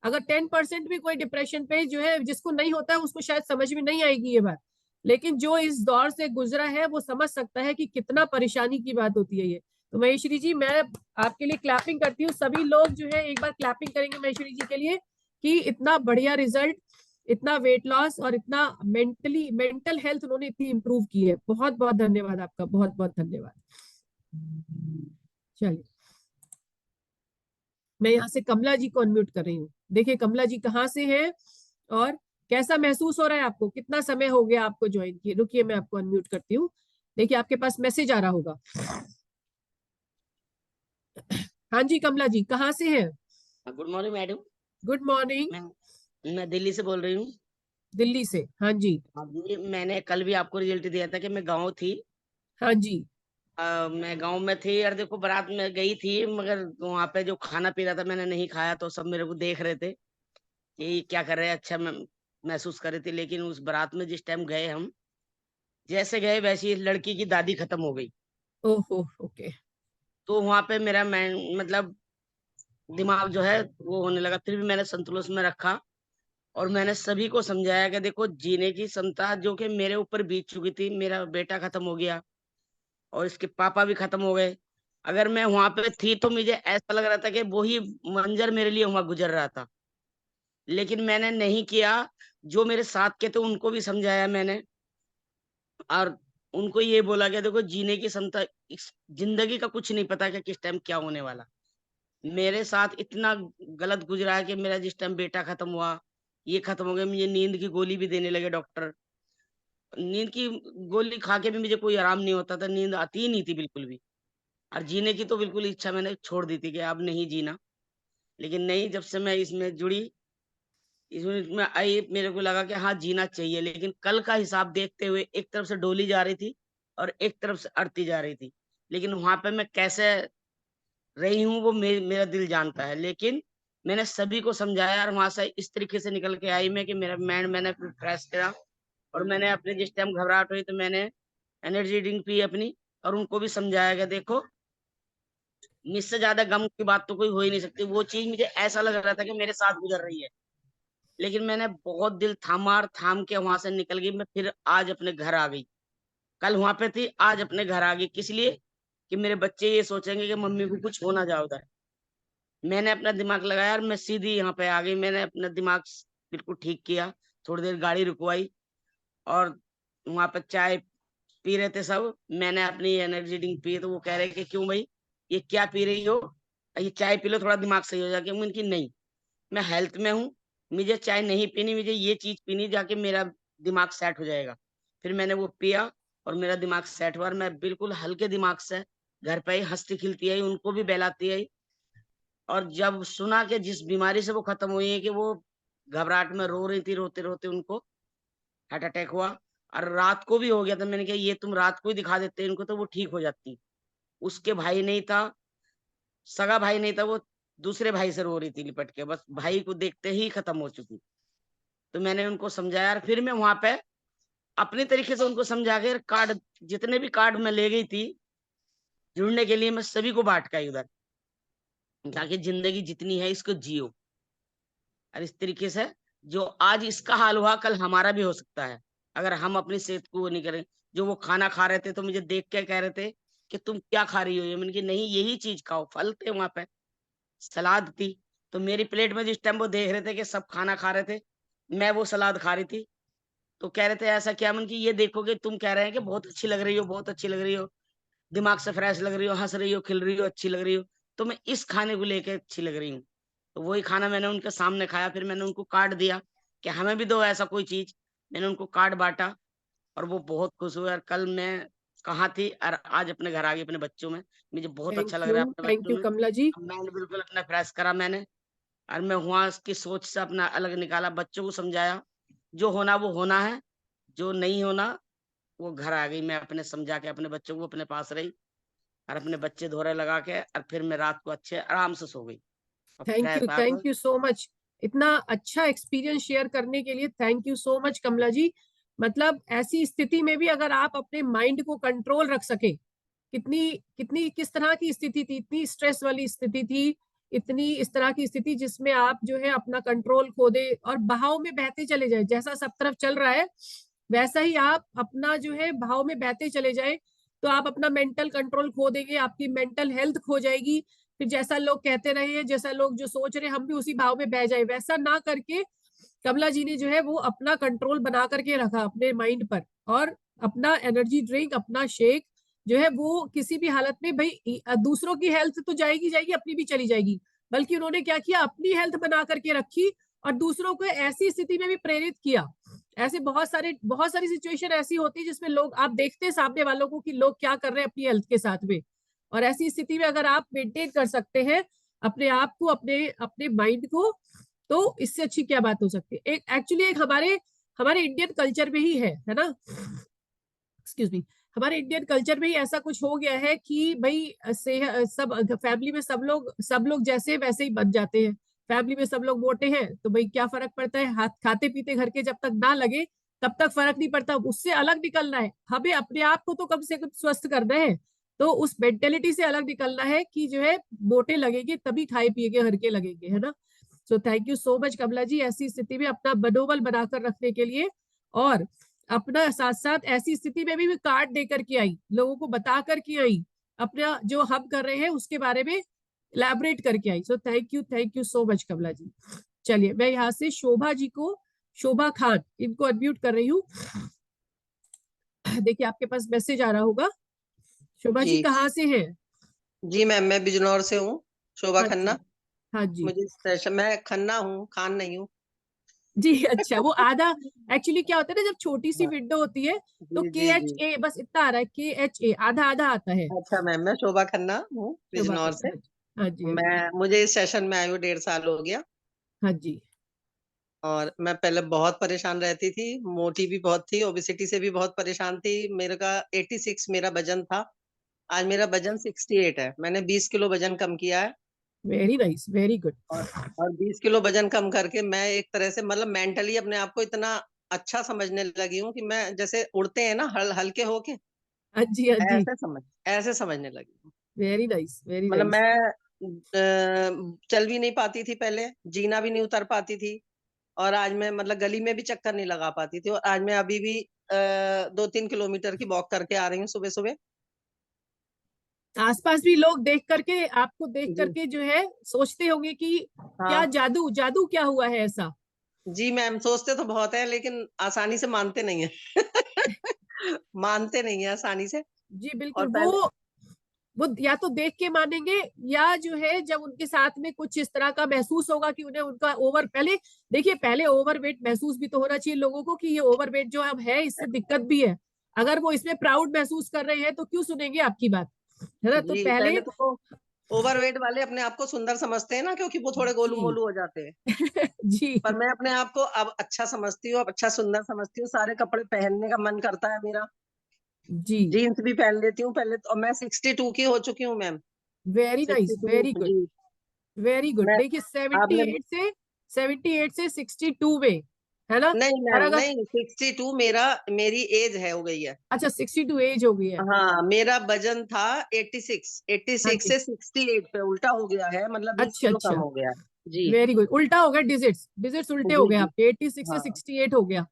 अगर 10% भी कोई डिप्रेशन पे जो है जिसको नहीं होता है उसको शायद समझ में नहीं आएगी ये बात, लेकिन जो इस दौर से गुजरा है वो समझ सकता है कि कितना परेशानी की बात होती है ये। तो महेश्वरी जी मैं आपके लिए क्लैपिंग करती हूँ, सभी लोग जो है एक बार क्लैपिंग करेंगे महेश्वरी जी के लिए कि इतना बढ़िया रिजल्ट, इतना वेट लॉस और इतना मेंटल हेल्थ उन्होंने इतनी इंप्रूव की है। बहुत बहुत धन्यवाद आपका, बहुत बहुत धन्यवाद। चलिए मैं यहाँ से कमला जी को अनम्यूट कर रही हूँ। देखिए कमला जी कहाँ से हैं और कैसा महसूस हो रहा है आपको, कितना समय हो गया आपको ज्वाइन किए। रुकिए मैं आपको अनम्यूट करती हूँ, देखिए आपके पास मैसेज आ रहा होगा। हाँ जी कमला जी कहाँ से हैं? Good morning madam. Good morning. मैं दिल्ली से बोल रही हूँ। दिल्ली से, हाँ जी। हाँ जी, मैंने कल भी आपको रिजल्ट दिया था कि मैं गांव थी। हाँ जी। मैं गांव में थी और देखो बारात में गई थी, मगर वहां पे जो खाना पी रहा था मैंने नहीं खाया, तो सब मेरे को देख रहे थे कि ये क्या कर रहे हैं। अच्छा मैं महसूस कर रही थी, लेकिन उस बारात में जिस टाइम गए हम, जैसे गए वैसे ही लड़की की दादी खत्म हो गई। ओहो ओके। तो वहां पे मेरा मतलब दिमाग जो है वो होने लगा। फिर भी मैंने संतुलन में रखा और मैंने सभी को समझाया कि देखो जीने की क्षमता जो कि मेरे ऊपर बीत चुकी थी, मेरा बेटा खत्म हो गया और इसके पापा भी खत्म हो गए। अगर मैं वहां पे थी तो मुझे ऐसा लग रहा था कि वो ही मंजर मेरे लिए वहां गुजर रहा था, लेकिन मैंने नहीं किया। जो मेरे साथ के थे उनको भी समझाया मैंने, और उनको ये बोला कि देखो जीने की क्षमता, इस जिंदगी का कुछ नहीं पता कि किस टाइम क्या होने वाला। मेरे साथ इतना गलत गुजरा है कि मेरा जिस टाइम बेटा खत्म हुआ, ये खत्म हो गया, मुझे नींद की गोली भी देने लगे डॉक्टर। नींद की गोली खा के भी मुझे कोई आराम नहीं होता था, नींद आती ही नहीं थी बिल्कुल भी। और जीने की तो बिल्कुल इच्छा मैंने छोड़ दी थी कि अब नहीं जीना। लेकिन नहीं, जब से मैं इसमें जुड़ी, इसमें आई, मेरे को लगा कि हाँ जीना चाहिए। लेकिन कल का हिसाब देखते हुए एक तरफ से डोली जा रही थी और एक तरफ से अड़ती जा रही थी। लेकिन वहां पे मैं कैसे रही हूँ वो मेरा दिल जानता है। लेकिन मैंने सभी को समझाया और वहां से इस तरीके से निकल के आई मैं कि मेरा मैंने फ्रेश किया। और मैंने अपने जिस टाइम घबराहट हुई तो मैंने एनर्जी ड्रिंक पी अपनी, और उनको भी समझाया कि देखो मुझसे ज्यादा गम की बात तो कोई हो ही नहीं सकती। वो चीज मुझे ऐसा लग रहा था कि मेरे साथ गुजर रही है, लेकिन मैंने बहुत दिल थामा और थाम के वहां से निकल गई। मैं फिर आज अपने घर आ गई। कल वहां पे थी, आज अपने घर आ गई। किस लिए? कि मेरे बच्चे ये सोचेंगे कि मम्मी को कुछ हो ना जाए उधर। मैंने अपना दिमाग लगाया और मैं सीधी यहाँ पे आ गई। मैंने अपना दिमाग बिल्कुल ठीक किया, थोड़ी देर गाड़ी रुकवाई और वहां पे चाय पी रहे थे सब। मैंने अपनी एनर्जी ड्रिंक पी तो वो कह रहे कि क्यों भाई ये क्या पी रही हो, ये चाय पी लो थोड़ा दिमाग सही हो जाएगा। उनकी नहीं, मैं हेल्थ में हूँ, मुझे चाय नहीं पीनी, मुझे ये चीज पीनी जाके मेरा दिमाग सेट हो जाएगा। फिर मैंने वो पिया और मेरा दिमाग सेट हुआ और मैं बिल्कुल हल्के दिमाग से घर पे ही हंसती खिलती आई, उनको भी बहलाती आई। और जब सुना कि जिस बीमारी से वो खत्म हुई है, कि वो घबराहट में रो रही थी, रोते रोते उनको हार्ट अटैक हुआ और रात को भी हो गया था, मैंने कहा ये तुम रात को ही दिखा देते इनको तो वो ठीक हो जाती। उसके भाई नहीं था, सगा भाई नहीं था, वो दूसरे भाई से रो रही थी लिपट के, बस भाई को देखते ही खत्म हो चुकी। तो मैंने उनको समझाया और फिर मैं वहां पे अपने तरीके से उनको समझा के कार्ड, जितने भी कार्ड मैं ले गई थी जुड़ने के लिए, मैं सभी को बांट के आई उधर, ताकि जिंदगी जितनी है इसको जियो। और इस तरीके से जो आज इसका हाल हुआ कल हमारा भी हो सकता है, अगर हम अपनी सेहत को वो नहीं करें। जो वो खाना खा रहे थे तो मुझे देख के कह रहे थे कि तुम क्या खा रही हो ये, मैंने कहा नहीं यही चीज खाओ। फल थे वहां पे, सलाद थी, तो मेरी प्लेट में जिस टाइम वो देख रहे थे कि सब खाना खा रहे थे, मैं वो सलाद खा रही थी। तो कह रहे थे ऐसा क्या, मैंने कि ये देखोगे तुम कह रहे हैं कि बहुत अच्छी लग रही हो, बहुत अच्छी लग रही हो, दिमाग से फ्रेश लग रही हो, हंस रही हो, खिल रही हो, अच्छी लग रही हो, तो मैं इस खाने को लेके अच्छी लग रही हूँ। तो वही खाना मैंने उनके सामने खाया, फिर मैंने उनको कार्ड दिया कि हमें भी दो ऐसा कोई चीज। मैंने उनको कार्ड बांटा और वो बहुत खुश हुए। और कल मैं कहाँ थी और आज अपने घर आ गई अपने बच्चों में, मुझे बहुत अच्छा लग रहा है अपने थैंक बच्चों यू में। कमला जी। अब मैंने बिल्कुल अपना प्रयास करा मैंने, और मैं वहां की सोच से अपना अलग निकाला, बच्चों को समझाया जो होना वो होना है, जो नहीं होना वो घर आ गई। मैं अपने समझा के अपने बच्चों को अपने पास रही और अपने बच्चे धोरे लगा के, और फिर मैं रात को अच्छे आराम से सो गई। अब fresh thank you so much, इतना अच्छा एक्सपीरियंस शेयर करने के लिए thank you so much Kamla जी। मतलब ऐसी स्थिति में भी अगर आप अपने माइंड को कंट्रोल रख सके, कितनी कितनी किस तरह की स्थिति थी, इतनी स्ट्रेस वाली स्थिति थी, इतनी इस तरह की स्थिति जिसमें आप जो है अपना कंट्रोल खो दे और बहाव में बहते चले जाए, जैसा सब तरफ चल रहा है वैसा ही आप अपना जो है भाव में बहते चले जाए, तो आप अपना मेंटल कंट्रोल खो देंगे, आपकी मेंटल हेल्थ खो जाएगी। फिर जैसा लोग कहते रहे हैं, जैसा लोग जो सोच रहे हैं हम भी उसी भाव में बह जाए, वैसा ना करके कमला जी ने जो है वो अपना कंट्रोल बना करके रखा अपने माइंड पर। और अपना एनर्जी ड्रिंक, अपना शेक जो है वो किसी भी हालत में, भाई दूसरों की हेल्थ तो जाएगी जाएगी, अपनी भी चली जाएगी, बल्कि उन्होंने क्या किया, अपनी हेल्थ बना करके रखी और दूसरों को ऐसी स्थिति में भी प्रेरित किया। ऐसे बहुत सारी सिचुएशन ऐसी होती है जिसमें लोग, आप देखते हैं सामने वालों को कि लोग क्या कर रहे हैं अपनी हेल्थ के साथ में, और ऐसी स्थिति में अगर आप मेंटेन कर सकते हैं अपने आप को, अपने अपने माइंड को, तो इससे अच्छी क्या बात हो सकती है। एक एक्चुअली एक हमारे हमारे इंडियन कल्चर में ही है ना, एक्सक्यूज मी, हमारे इंडियन कल्चर में ही ऐसा कुछ हो गया है कि भाई से सब फैमिली में सब लोग जैसे वैसे ही बन जाते हैं। फैमिली में सब लोग मोटे हैं तो भाई क्या फर्क पड़ता है, हाथ खाते पीते घर के जब तक ना लगे तब तक फर्क नहीं पड़ता। उससे अलग निकलना है हमें, अपने आप को तो कम से कम स्वस्थ करना है, तो उस मेंटेलिटी से अलग निकलना है कि जो है मोटे लगेंगे तभी खाए पिएगे हर के लगेंगे, है ना। So thank you so much Kamla ji, ऐसी स्थिति में अपना मनोबल बनाकर रखने के लिए, और अपना साथ साथ ऐसी स्थिति में भी कार्ड देकर के आई, लोगों को बता कर के आई, अपना जो हम कर रहे हैं उसके बारे में इलैबोरेट करके आई। So thank you so much Kamla ji. चलिए मैं यहाँ से शोभा जी को, शोभा खान, इनको अनम्यूट कर रही हूँ। देखिए आपके पास मैसेज आ रहा होगा। शोभा जी कहाँ से हैं? जी मैम, मैं बिजनौर से हूँ, शोभा हाँ खन्ना। हाँ जी मुझे मैं खन्ना हूँ, खान नहीं हूँ। जी। अच्छा, वो आधा एक्चुअली क्या होता है ना, जब छोटी सी विंडो होती है तो जी जी। KHA बस इतना आ रहा है, KHA आधा आधा आता है। अच्छा मैम, मैं शोभा खन्ना हूँ शोभा बिजनौर से। खन्ना, हाँ जी हाँ जी मुझे इस सेशन में आए हुए 1.5 साल हो गया। हाँ जी। और मैं पहले बहुत परेशान रहती थी, मोटी भी बहुत थी, ओबेसिटी से भी बहुत परेशान थी। मेरे का 86 मेरा वजन था, आज मेरा वजन 68 है। मैंने 20 किलो वजन कम किया है। Very nice, very good. और 20 किलो वजन कम करके मैं एक तरह से मतलब मेंटली अपने आप को इतना अच्छा समझने लगी हूँ कि मैं जैसे उड़ते हैं ना हल्के होके, हाँ जी हाँ जी, ऐसे समझने लगी हूँ। वेरी नाइस वेरी मतलब नाइस। मैं चल भी नहीं पाती थी पहले, जीना भी नहीं उतर पाती थी। और आज मैं मतलब गली में भी चक्कर नहीं लगा पाती थी। और आज मैं अभी भी 2-3 किलोमीटर की वॉक करके आ रही हूँ सुबह सुबह। आसपास भी लोग देख करके, आपको देख जी करके जो है सोचते होंगे कि क्या हाँ जादू जादू क्या हुआ है ऐसा। जी मैम, सोचते तो बहुत है लेकिन आसानी से मानते नहीं है। मानते नहीं है आसानी से। जी और बिल्कुल, पहले वो वो या तो देख के मानेंगे, या जो है जब उनके साथ में कुछ इस तरह का महसूस होगा कि उन्हें उनका ओवर, पहले देखिए पहले ओवरवेट महसूस भी तो होना चाहिए लोगों को कि ये ओवरवेट जो अब है इससे दिक्कत भी है। अगर वो इसमें प्राउड महसूस कर रहे हैं तो क्यों सुनेंगे आपकी बात, है ना। तो जी, पहले पहले तो ओवरवेट वाले अपने आप को सुंदर समझते हैं ना, क्योंकि वो थोड़े गोलू जी मोलू हो जाते हैं। जी पर मैं अपने आप को अब अच्छा समझती हूँ, अब अच्छा सुंदर समझती हूँ, सारे कपड़े पहनने का मन करता है मेरा। जी, जीन्स भी पहन लेती हूँ पहले तो, और मैं 62 की हो चुकी हूँ ma'am. Very nice, 62 very good, जी। Very good. मैं देखिए आपने 78 से 62 में, है ना। नहीं और मैम, अगर नहीं 62 मेरी एज है, हो गई है। अच्छा 62 एज हो गई है। हाँ, मेरा वजन था 86, हाँ 86 जी, से 68 पे उल्टा हो गया है, मतलब 20 अच्छा किलो कम अच्छा, हो गया है। जी वेरी गुड। उल्टा हो गया, डिजिट्स डिजिट्स उल्टे हो जी गए जी। आपके, 86 से हाँ 68 हो गया।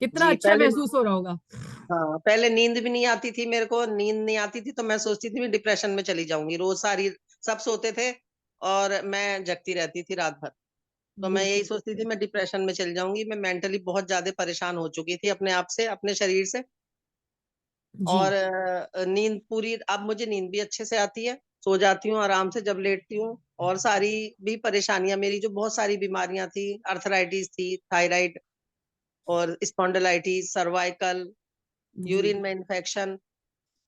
कितना जी। अच्छा महसूस हो रहा होगा। हाँ, पहले नींद भी नहीं आती थी मेरे को, नींद नहीं आती थी तो मैं सोचती थी मैं डिप्रेशन में चली जाऊंगी, रोज सारी सब सोते थे और मैं जगती रहती थी रात भर। तो मैं यही बिल्कुल सोचती थी मैं डिप्रेशन में चली जाऊंगी, मैं मेंटली बहुत ज्यादा परेशान हो चुकी थी अपने आप से, अपने शरीर से। जी और नींद पूरी, अब मुझे नींद भी अच्छे से आती है, सो जाती हूँ आराम से जब लेटती हूँ। और सारी भी परेशानियां मेरी, जो बहुत सारी बीमारियां थी, अर्थराइटिस थी, थायराइड और स्पॉन्डिलाइटिस, सर्वाइकल, जी, यूरिन में इन्फेक्शन,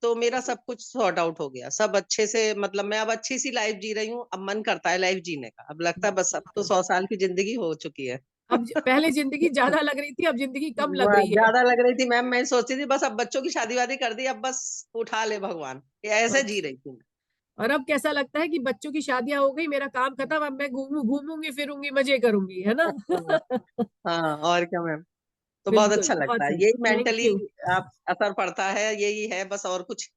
तो मेरा सब कुछ सॉर्ट आउट हो गया, सब अच्छे से, मतलब मैं अब अच्छी सी लाइफ जी रही हूँ। अब मन करता है लाइफ जीने का, अब लगता है बस अब तो 100 साल की जिंदगी हो चुकी है। अब पहले जिंदगी ज्यादा लग रही थी, अब जिंदगी कम लग रही है। ज्यादा लग रही थी मैम, मैं सोचती थी बस अब बच्चों की शादी वादी कर दी, अब बस उठा ले भगवान, ये ऐसे जी रही थी। और अब कैसा लगता है कि बच्चों की शादियां हो गई, मेरा काम खत्म, अब मैं घूमूंगी फिरूंगी मजे करूंगी, है ना। हाँ हाँ, और क्या मैम। तो बहुत बिल्कुल, अच्छा बहुत लगता है, सही, यही थैंक मेंटली यू, आप असर पड़ता है, यही है बस, और कुछ।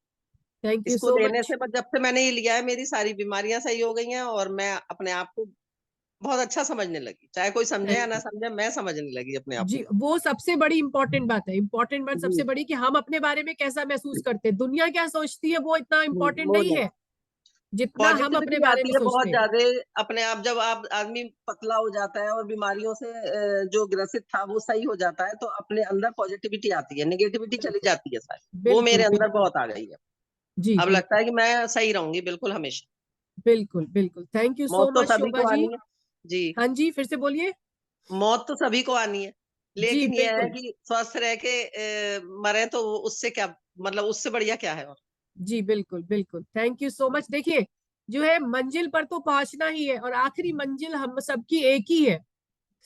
थैंक यू इसको सो लेने मच। से, बस जब से मैंने ये लिया है, मेरी सारी बीमारियां सही हो गई हैं और मैं अपने आप को बहुत अच्छा समझने लगी, चाहे कोई समझे या थैंक ना यू समझे, मैं समझने लगी अपने आप जी, को। वो सबसे बड़ी इंपॉर्टेंट बात है, इंपॉर्टेंट बात सबसे जी बड़ी कि हम अपने बारे में कैसा महसूस करते हैं, दुनिया क्या सोचती है वो इतना इंपॉर्टेंट वो नहीं नहीं, है जितना हम अपने पॉजिटिविटी बारे आती में है बहुत सोचते हैं। ज्यादा अपने आप, जब आप आदमी पतला हो जाता है और बीमारियों से जो ग्रसित था वो सही हो जाता है, तो अपने अंदर पॉजिटिविटी आती है, नेगेटिविटी चली बिल्कुल जाती है सारी, वो मेरे बिल्कुल अंदर बिल्कुल, बहुत आ गई है। जी अब लगता बिल्कुल है कि मैं सही रहूंगी बिल्कुल हमेशा। बिल्कुल बिल्कुल, थैंक यू सो मौत तो मच सभी शोभा को जी। आनी है। जी, हाँ जी, फिर से बोलिए। मौत तो सभी को आनी है, जी लेकिन ये है बिल्कुल, कि स्वस्थ रह के मरे तो उससे क्या, मतलब उससे बढ़िया क्या है। और जी बिल्कुल बिल्कुल, थैंक यू सो मच। देखिए जो है मंजिल पर तो पहुंचना ही है, और आखिरी मंजिल हम सबकी एक ही है,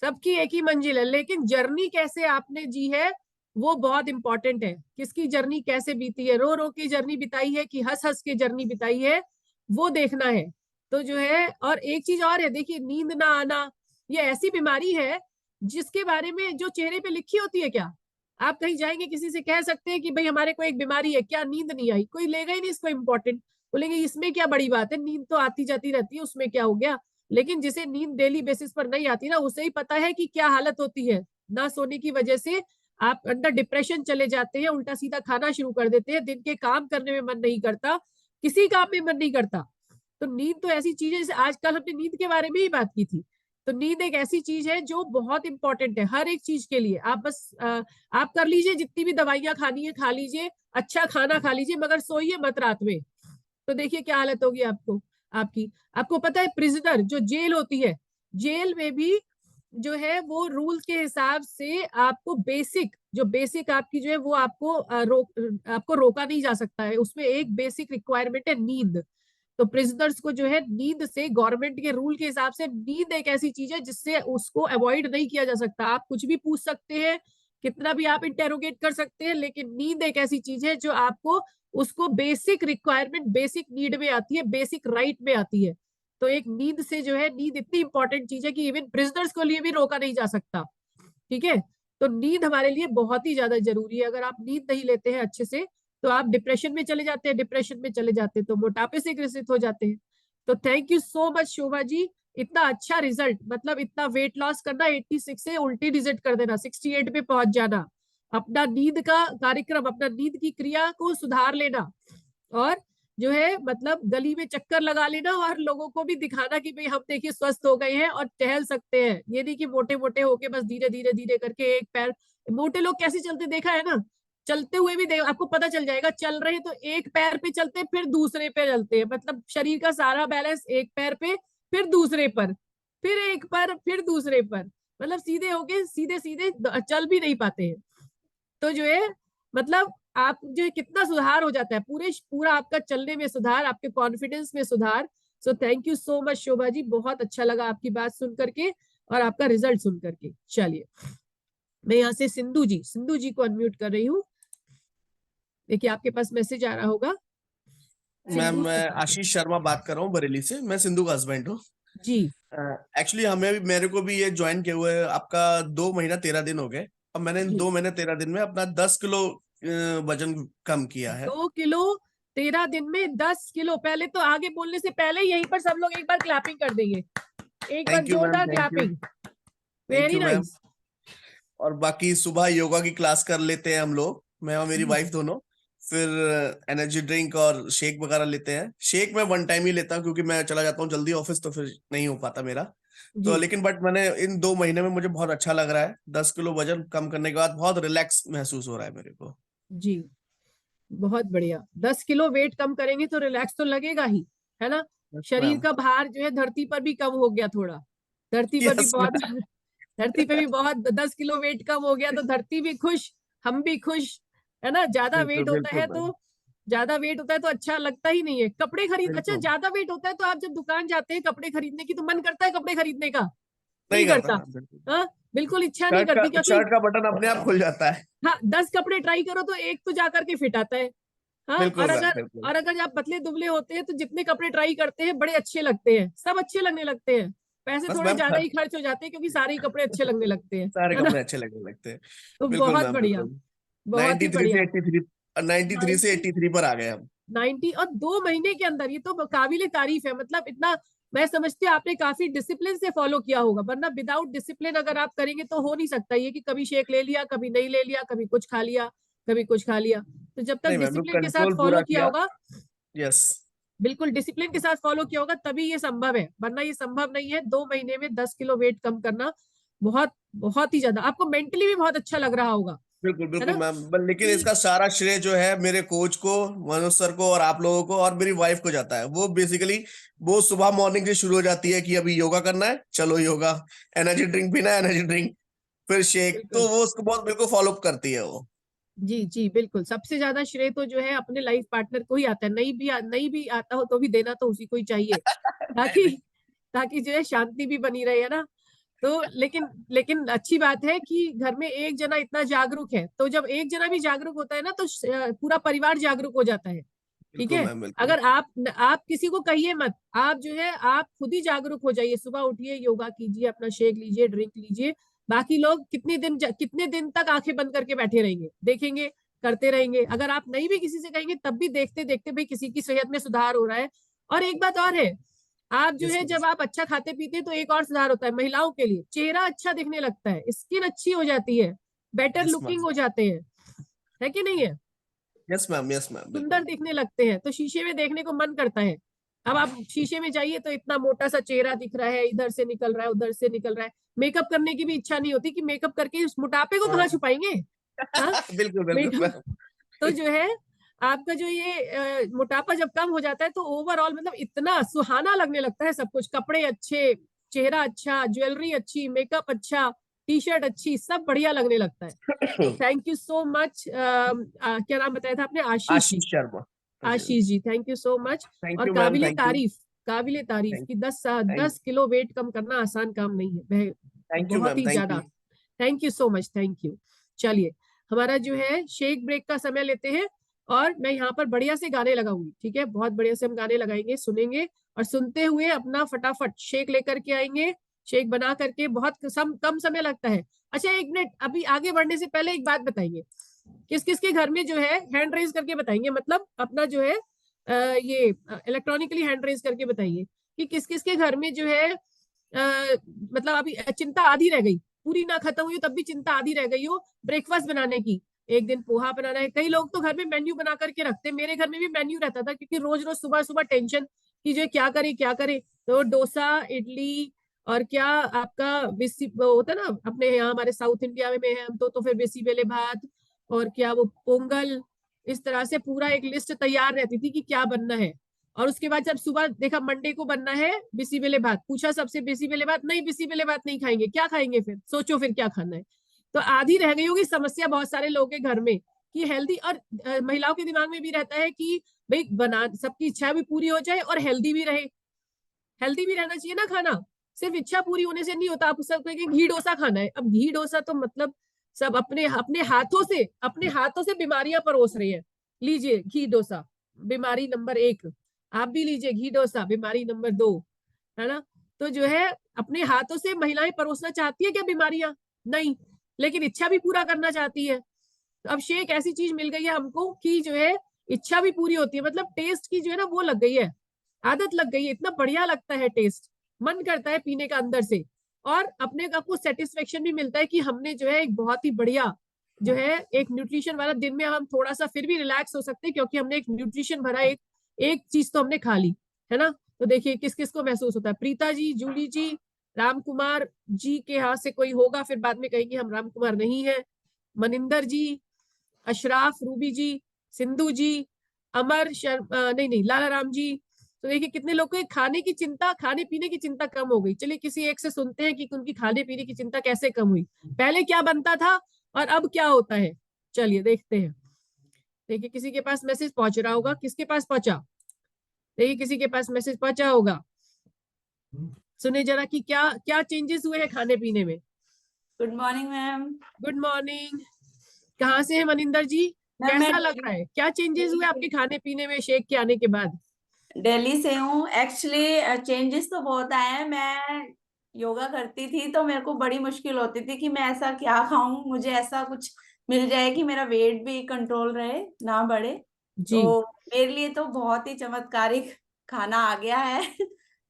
सबकी एक ही मंजिल है, लेकिन जर्नी कैसे आपने जी है वो बहुत इंपॉर्टेंट है। किसकी जर्नी कैसे बीती है, रो रो के जर्नी बिताई है कि हंस हंस के जर्नी बिताई है, वो देखना है। तो जो है, और एक चीज और है, देखिए नींद ना आना ये ऐसी बीमारी है जिसके बारे में जो चेहरे पे लिखी होती है, क्या आप कहीं जाएंगे किसी से कह सकते हैं कि भाई हमारे को एक बीमारी है, क्या नींद नहीं आई, कोई लेगा ही नहीं इसको इम्पोर्टेंट, बोलेंगे इसमें क्या बड़ी बात है, नींद तो आती जाती रहती है, उसमें क्या हो गया। लेकिन जिसे नींद डेली बेसिस पर नहीं आती ना, उसे ही पता है कि क्या हालत होती है। ना सोने की वजह से आप अंदर डिप्रेशन चले जाते हैं, उल्टा सीधा खाना शुरू कर देते हैं, दिन के काम करने में मन नहीं करता, किसी काम में मन नहीं करता। तो नींद तो ऐसी चीज है, जैसे आजकल हमने नींद के बारे में ही बात की थी, तो नींद एक ऐसी चीज है जो बहुत इंपॉर्टेंट है हर एक चीज के लिए। आप बस आप कर लीजिए, जितनी भी दवाइयां खानी है खा लीजिए, अच्छा खाना खा लीजिए, मगर सोइए मत रात में। तो देखिए क्या हालत होगी आपको, आपकी। आपको पता है प्रिजनर जो जेल होती है, जेल में भी जो है वो रूल के हिसाब से आपको बेसिक, जो बेसिक आपकी जो है वो आपको आपको रोका नहीं जा सकता है, उसमें एक बेसिक रिक्वायरमेंट है नींद। तो प्रिजनर्स को जो है नींद से, गवर्नमेंट के रूल के हिसाब से नींद एक ऐसी चीज है जिससे उसको अवॉइड नहीं किया जा सकता। आप कुछ भी पूछ सकते हैं, कितना भी आप इंटेरोगेट कर सकते हैं, लेकिन नींद एक ऐसी चीज है जो आपको उसको बेसिक रिक्वायरमेंट, बेसिक नीड में आती है, बेसिक राइट में आती है। तो एक नींद से जो है, नींद इतनी इंपॉर्टेंट चीज है कि इवन प्रिजनर्स को लिए भी रोका नहीं जा सकता। ठीक है, तो नींद हमारे लिए बहुत ही ज्यादा जरूरी है। अगर आप नींद नहीं लेते हैं अच्छे से तो आप डिप्रेशन में चले जाते हैं, डिप्रेशन में चले जाते हैं तो मोटापे से ग्रसित हो जाते हैं। तो thank you so much Shobha जी, इतना अच्छा रिजल्ट, मतलब इतना वेट लॉस करना, 86 से उल्टी डिजिट कर देना, 68 पे पहुंच जाना, अपना नींद का कार्यक्रम, अपना नींद की क्रिया को सुधार लेना, और जो है मतलब गली में चक्कर लगा लेना और लोगों को भी दिखाना कि भाई हम देखिए स्वस्थ हो गए हैं और टहल सकते हैं। ये नहीं कि मोटे मोटे होके बस धीरे धीरे धीरे करके एक पैर, मोटे लोग कैसे चलते देखा है ना, चलते हुए भी देखो, आपको पता चल जाएगा, चल रहे तो एक पैर पे चलते फिर दूसरे पे चलते हैं, मतलब शरीर का सारा बैलेंस एक पैर पे फिर दूसरे पर, फिर एक पर फिर दूसरे पर, मतलब सीधे होके सीधे सीधे चल भी नहीं पाते हैं। तो जो है मतलब आप जो है कितना सुधार हो जाता है, पूरा आपका चलने में सुधार, आपके कॉन्फिडेंस में सुधार। So thank you so much Shobha ji, बहुत अच्छा लगा आपकी बात सुन करके और आपका रिजल्ट सुन करके। चलिए मैं यहाँ से सिंधु जी को अनम्यूट कर रही हूँ। देखिए आपके पास मैसेज आ रहा होगा। मैम सिंधु मैं आशीष शर्मा बात कर रहा हूँ बरेली से। मैं सिंधु का हस्बैंड हूँ जी। एक्चुअली मेरे को भी ये ज्वाइन किए हुए आपका 2 महीना 13 दिन हो गए। अब मैंने इन जी। 2 महीने 13 दिन में अपना 10 किलो वजन कम किया है। 2 किलो 13 दिन में 10 किलो। पहले तो आगे बोलने से पहले यहीं पर सब लोग एक बार क्लैपिंग कर देंगे, एक बार थैंक यू मैम, जोरदार thank you, clapping. Thank very you ma'am. Nice. और बाकी सुबह योगा की क्लास कर लेते हैं हम लोग, मैं और मेरी वाइफ दोनों। फिर एनर्जी ड्रिंक और शेक वगैरह लेते हैं। शेक मैं 1 टाइम ही लेता हूँ क्योंकि मैं चला जाता हूँ जल्दी ऑफिस, तो फिर नहीं हो पाता मेरा। तो जी लेकिन बट मैंने इन 2 महीने में मुझे बहुत अच्छा लग रहा है। 10 किलो वजन कम करने के बाद बहुत रिलैक्स महसूस हो रहा है मेरे को। जी, बहुत बढ़िया। 10 किलो वेट कम करेंगे तो रिलैक्स तो लगेगा ही, है ना। शरीर मैम का भार जो है धरती पर भी कम हो गया थोड़ा, धरती पर भी यस बहुत मैम, धरती पे भी बहुत 10 किलो वेट कम हो गया तो धरती भी खुश, हम भी खुश, है ना। ज्यादा बिल्कुल वेट होता बिल्कुल है मैम, तो ज्यादा वेट होता है तो अच्छा लगता ही नहीं है कपड़े खरीद। अच्छा बिल्कुल ज्यादा वेट होता है तो आप जब दुकान जाते हैं कपड़े खरीदने की तो मन करता है कपड़े खरीदने का? नहीं नहीं करता करता। मैम, बिल्कुल। हाँ, बिल्कुल इच्छा नहीं करती, क्योंकि शर्ट का बटन अपने आप खुल जाता है। हाँ 10 कपड़े ट्राई करो तो एक तो जाकर के फिट आता है। हाँ, बिल्कुल मैम, बिल्कुल। और अगर आप पतले दुबले होते हैं तो जितने कपड़े ट्राई करते हैं बड़े अच्छे लगते हैं, सब अच्छे लगने लगते हैं, पैसे बस थोड़े मैम ज्यादा ही खर्च हो जाते हैं क्योंकि सारे ही कपड़े अच्छे लगने लगते हैं, सारे है ना। कपड़े अच्छे लगने लगते हैं। तो बिल्कुल बहुत मैम, बढ़िया, बिल्कुल। बहुत ही 93 से बढ़िया। 83, 93 से 90 83 पर आ गए हम। 90 और 2 महीने के अंदर, ये तो काबिले तारीफ है। मतलब इतना मैं समझती हूँ आपने काफी डिसिप्लिन से फॉलो किया होगा, वरना विदाउट डिसिप्लिन अगर आप करेंगे तो हो नहीं सकता ये कि कभी शेक ले लिया, कभी नहीं ले लिया, कभी कुछ खा लिया, कभी कुछ खा लिया। तो जब तक नहीं मैम, डिसिप्लिन के साथ कंट्रोल फॉलो पूरा किया किया। होगा, यस। बिल्कुल डिसिप्लिन के साथ फॉलो किया होगा तभी ये संभव है, वरना ये संभव नहीं है। 2 महीने में 10 किलो वेट कम करना बहुत बहुत ही ज्यादा। आपको मेंटली भी बहुत अच्छा लग रहा होगा, बिल्कुल है बिल्कुल ना। मैम, लेकिन कि इसका सारा श्रेय जो है मेरे कोच को, मनोज सर को, और आप लोगों को और मेरी वाइफ को जाता है। वो बेसिकली वो सुबह मॉर्निंग से शुरू हो जाती है कि अभी योगा करना है, चलो योगा, एनर्जी ड्रिंक पीना है, एनर्जी ड्रिंक, फिर शेक। बिल्कुल तो वो उसको बहुत बिल्कुल फॉलो अप करती है वो। जी जी बिल्कुल। सबसे ज्यादा श्रेय तो जो है अपने लाइफ पार्टनर को ही आता है, नहीं भी आता हो तो भी देना तो उसी को ही चाहिए, ताकि ताकि जो है शांति भी बनी रहे, है ना। तो लेकिन अच्छी बात है कि घर में एक जना इतना जागरूक है, तो जब एक जना भी जागरूक होता है ना तो पूरा परिवार जागरूक हो जाता है। ठीक बिल्कुल है, मैम, बिल्कुल। अगर आप किसी को कहिए मत, आप जो है आप खुद ही जागरूक हो जाइए, सुबह उठिए, योगा कीजिए, अपना शेक लीजिए, ड्रिंक लीजिए। बाकी लोग कितने दिन तक आंखें बंद करके बैठे रहेंगे, देखेंगे, करते रहेंगे। अगर आप नहीं भी किसी से कहेंगे तब भी देखते देखते भाई किसी की सेहत में सुधार हो रहा है। और एक बात और है, आप जो यस है मैम, जब आप अच्छा खाते पीते हैं तो एक और सुधार होता है महिलाओं के लिए, चेहरा अच्छा दिखने लगता है, स्किन अच्छी हो जाती है, बेटर यस लुकिंग मैम, हो जाते हैं, है कि नहीं है। यस मैम, यस मैम, सुंदर बिल्कुल। दिखने लगते हैं तो शीशे में देखने को मन करता है। अब आप शीशे में जाइए तो इतना मोटा सा चेहरा दिख रहा है, इधर से निकल रहा है, उधर से निकल रहा है। मेकअप करने की भी इच्छा नहीं होती कि मेकअप करके उस मोटापे को कहाँ छुपाएंगे। हाँ, बिल्कुल बिल्कुल मेकअप। मैम। तो जो है आपका जो ये मोटापा जब कम हो जाता है तो ओवरऑल मतलब इतना सुहाना लगने लगता है सब कुछ, कपड़े अच्छे, चेहरा अच्छा, ज्वेलरी अच्छी, मेकअप अच्छा, टी शर्ट अच्छी, सब बढ़िया लगने लगता है। तो थैंक यू सो मच। क्या नाम बताया था आपने? Ashish ji. Ashish Sharma. Ashish ji thank you so much. Thank और यू मैम, थैंक यू, काबिले तारीफ थैंक कि थैंक 10 किलो वेट कम करना आसान काम नहीं है, थैंक यू बहुत मैम, ही थैंक ज्यादा। You. Thank you so much, thank you. चलिए हमारा जो है शेक ब्रेक का समय लेते हैं, और मैं यहाँ पर बढ़िया से गाने लगाऊंगी, ठीक है, बहुत बढ़िया से हम गाने लगाएंगे, सुनेंगे, और सुनते हुए अपना फटाफट शेक लेकर के आएंगे। शेक बना करके बहुत कम समय लगता है। अच्छा एक मिनट, अभी आगे बढ़ने से पहले एक बात बताइए, किस किस के घर में जो है हैंड रेज करके बताएंगे, मतलब अपना जो है ये इलेक्ट्रॉनिकली हैंड रेज करके बताइए कि किस किस के घर में जो है मतलब अभी चिंता आधी रह गई, पूरी ना खत्म हुई तब भी चिंता आधी रह गई हो ब्रेकफास्ट बनाने की। एक दिन पोहा बनाना है, कई लोग तो घर में मेन्यू बना करके रखते हैं, मेरे घर में भी मेन्यू रहता था क्योंकि रोज रोज सुबह सुबह टेंशन कि जो क्या करे क्या करे। तो डोसा, इडली, और क्या आपका बेसी होता है ना अपने यहाँ, हमारे साउथ इंडिया में है हम तो फिर बेसी बेले भात, और क्या वो पोंगल, इस तरह से पूरा एक लिस्ट तैयार रहती थी कि क्या बनना है। और उसके बाद जब सुबह देखा मंडे को बनना है बिसीबेले भात, पूछा सबसे बिसीबेले भात, नहीं बिसीबेले भात नहीं खाएंगे, क्या खाएंगे फिर, सोचो फिर क्या खाना है। तो आधी रह गई होगी समस्या बहुत सारे लोगों के घर में कि हेल्दी, और महिलाओं के दिमाग में भी रहता है कि भाई बना, सबकी इच्छा भी पूरी हो जाए और हेल्दी भी रहे। हेल्दी भी रहना चाहिए ना खाना, सिर्फ इच्छा पूरी होने से नहीं होता। आप सब कहेंगे घी डोसा खाना है, अब घी डोसा तो मतलब सब अपने अपने हाथों से बीमारियां परोस रही है। लीजिए घी डोसा, बीमारी नंबर 1। आप भी लीजिए घी डोसा, बीमारी नंबर 2, है ना। तो जो है अपने हाथों से महिलाएं परोसना चाहती है क्या बीमारियां? नहीं, लेकिन इच्छा भी पूरा करना चाहती है। तो अब शेक ऐसी चीज मिल गई है हमको कि जो है इच्छा भी पूरी होती है, मतलब टेस्ट की जो है ना वो लग गई है, आदत लग गई है, इतना बढ़िया लगता है टेस्ट, मन करता है पीने का अंदर से। और अपने आप को सेटिस्फेक्शन भी मिलता है कि हमने जो है एक बहुत ही बढ़िया जो है एक न्यूट्रिशन वाला, दिन में हम थोड़ा सा फिर भी रिलैक्स हो सकते हैं क्योंकि हमने एक न्यूट्रिशन भरा एक चीज तो हमने खा ली, है ना। तो देखिए किस किस को महसूस होता है। प्रीता जी, जूली जी, राम कुमार जी के हाथ से कोई होगा, फिर बाद में कहेंगे हम राम कुमार नहीं है। मनिंदर जी, अशराफ, रूबी जी, सिंधु जी, अमर नहीं लाला राम जी। तो देखिए कितने लोग को खाने की चिंता, खाने पीने की चिंता कम हो गई। चलिए किसी एक से सुनते हैं कि उनकी खाने पीने की चिंता कैसे कम हुई, पहले क्या बनता था और अब क्या होता है। चलिए देखते हैं। देखिए किसी के पास मैसेज पहुंच रहा होगा, किसके पास पहुंचा, देखिए किसी के पास मैसेज पहुंचा होगा, सुने जरा कि क्या क्या चेंजेस हुए हैं खाने पीने में। Good morning ma'am. Good morning. कहाँ से है मनिंदर जी, मैम कैसा मैं लग रहा है, क्या चेंजेस हुए आपके खाने पीने में शेक के आने के बाद? दिल्ली से हूँ। एक्चुअली चेंजेस तो बहुत आए हैं। मैं योगा करती थी तो मेरे को बड़ी मुश्किल होती थी कि मैं ऐसा क्या खाऊं, मुझे ऐसा कुछ मिल जाए कि मेरा वेट भी कंट्रोल रहे, ना बढ़े। जी, तो मेरे लिए तो बहुत ही चमत्कारिक खाना आ गया है।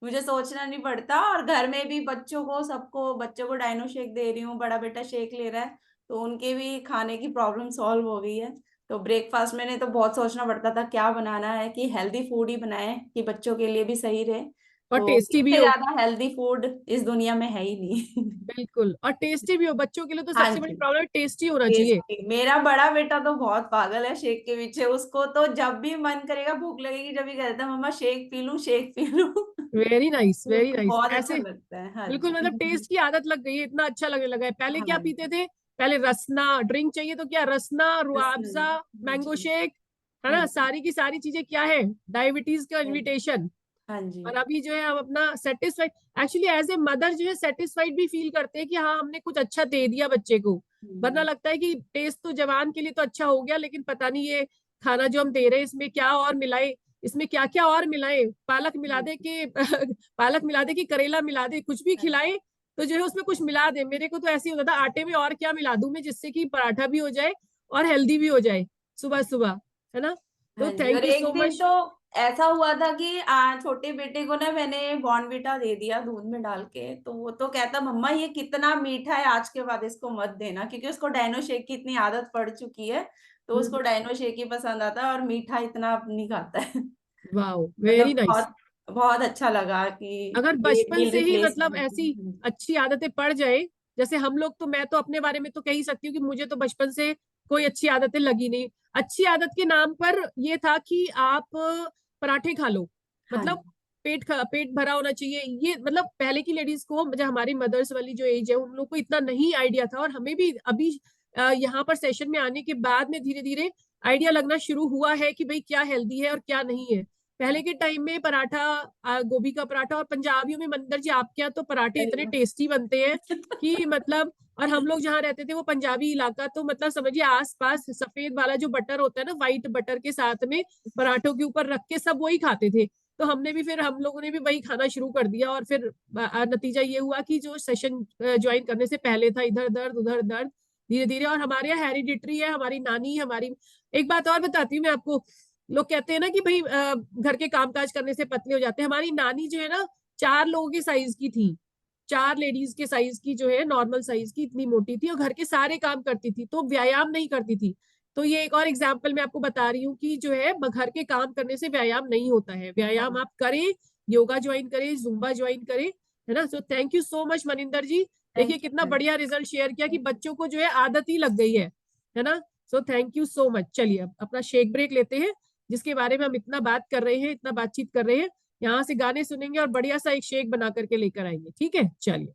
मुझे सोचना नहीं पड़ता। और घर में भी बच्चों को डाइनो शेक दे रही हूँ, बड़ा बेटा शेक ले रहा है, तो उनके भी खाने की प्रॉब्लम सॉल्व हो गई है। तो ब्रेकफास्ट में ने तो बहुत सोचना पड़ता था क्या बनाना है, कि हेल्दी फूड ही बनाए कि बच्चों के लिए भी सही रहे। और तो टेस्टी भी इससे हो। ज्यादा हेल्दी फूड इस दुनिया में है ही नहीं। बिल्कुल, और टेस्टी भी हो, बच्चों के लिए तो हाँ सबसे बड़ी जी। प्रॉब्लम टेस्टी होना चाहिए। टेस्टी। मेरा बड़ा बेटा तो बहुत पागल है शेक के पीछे। उसको तो जब भी मन करेगा, भूख लगेगी, जब भी कहता है मम्मा शेक पी लूं, शेक पी लूं। वेरी नाइस, तो वेरी उसको नाइस। बहुत अच्छा ऐसे लगता है। हाँ बिल्कुल, मतलब जी। टेस्ट की आदत लग गई है, इतना अच्छा लगने लगा है। पहले क्या हाँ पीते जी। थे, पहले रसना ड्रिंक चाहिए तो क्या रसना, बस रुआबजा, हाँ मैंगो जी। शेक, है हाँ ना, जी। सारी की सारी चीजें क्या है, डायबिटीज का हाँ जी। इनविटेशन। हाँ जी। और अभी जो है हम अपना satisfied, actually as a mother जो है सेटिस्फाइड भी फील करते हैं कि हाँ हमने कुछ अच्छा दे दिया बच्चे को। वरना लगता है कि टेस्ट तो जवान के लिए तो अच्छा हो गया, लेकिन पता नहीं ये खाना जो हम दे रहे हैं इसमें क्या और मिलाए, इसमें क्या क्या और मिलाए, पालक मिला दे कि पालक मिला दे कि करेला मिला दे, कुछ भी खिलाए तो जो है उसमें कुछ मिला दे। मेरे को तो ऐसे ही होता था, आटे में और क्या मिला दूं मैं जिससे कि पराठा भी हो जाए और हेल्दी भी हो जाए सुबह सुबह, है ना। तो हाँ जी। और थैंक यू एक सो दिन मच। तो ऐसा हुआ था कि छोटे बेटे को ना मैंने बॉर्नविटा दे दिया दूध में डाल के, तो वो तो कहता मम्मा ये कितना मीठा है, आज के बाद इसको मत देना, क्योंकि उसको डाइनो शेक की इतनी आदत पड़ चुकी है। तो उसको डाइनो शेक ही पसंद आता है और मीठा इतना नहीं खाता है। वाओ, वेरी मतलब नाइस। बहुत बहुत अच्छा लगा कि अगर ये बचपन मील से ही रिप्लेस। मतलब ऐसी अच्छी आदतें पड़ जाए, जैसे हम लोग, तो मैं तो अपने बारे में तो कह ही सकती हूँ कि मुझे तो बचपन से कोई अच्छी आदतें लगी नहीं। अच्छी आदत के नाम पर ये था कि आप पराठे खा लो, हाँ मतलब पेट भरा होना चाहिए। ये मतलब पहले की लेडीज को, जो हमारी मदर्स वाली जो एज है, उन लोग को इतना नहीं आइडिया था। और हमें भी अभी यहाँ पर सेशन में आने के बाद में धीरे धीरे आइडिया लगना शुरू हुआ है कि भाई क्या हेल्दी है और क्या नहीं है। पहले के टाइम में पराठा, गोभी का पराठा, और पंजाबियों में मंदिर जी आपके यहाँ तो पराठे इतने टेस्टी बनते हैं कि मतलब, और हम लोग जहाँ रहते थे वो पंजाबी इलाका, तो मतलब समझिए आसपास सफेद वाला जो बटर होता है ना, व्हाइट बटर के साथ में पराठों के ऊपर रख के सब वही खाते थे। तो हमने भी फिर, हम लोगों ने भी वही खाना शुरू कर दिया। और फिर नतीजा ये हुआ कि जो सेशन ज्वाइन करने से पहले था, इधर दर्द उधर दर्द, धीरे धीरे। और हमारे यहाँ हेरिडिटरी है, हमारी नानी, हमारी, एक बात और बताती हूँ मैं आपको, लोग कहते हैं ना कि भाई घर के कामकाज करने से पतले हो जाते हैं। हमारी नानी जो है ना 4 लोगों के साइज की थी, 4 लेडीज के साइज की, जो है नॉर्मल साइज की, इतनी मोटी थी और घर के सारे काम करती थी, तो व्यायाम नहीं करती थी। तो ये एक और एग्जाम्पल मैं आपको बता रही हूँ कि जो है घर के काम करने से व्यायाम नहीं होता है। व्यायाम आप करें, योगा ज्वाइन करें, जुम्बा ज्वाइन करें, है ना। So thank you so much Maninder ji. देखिए कितना बढ़िया रिजल्ट शेयर किया कि बच्चों को जो है आदत ही लग गई है ना। So thank you so much. चलिए अब अपना शेक ब्रेक लेते हैं, जिसके बारे में हम इतना बात कर रहे हैं, इतना बातचीत कर रहे हैं। यहाँ से गाने सुनेंगे और बढ़िया सा एक शेक बना करके लेकर आएंगे, ठीक है? चलिए।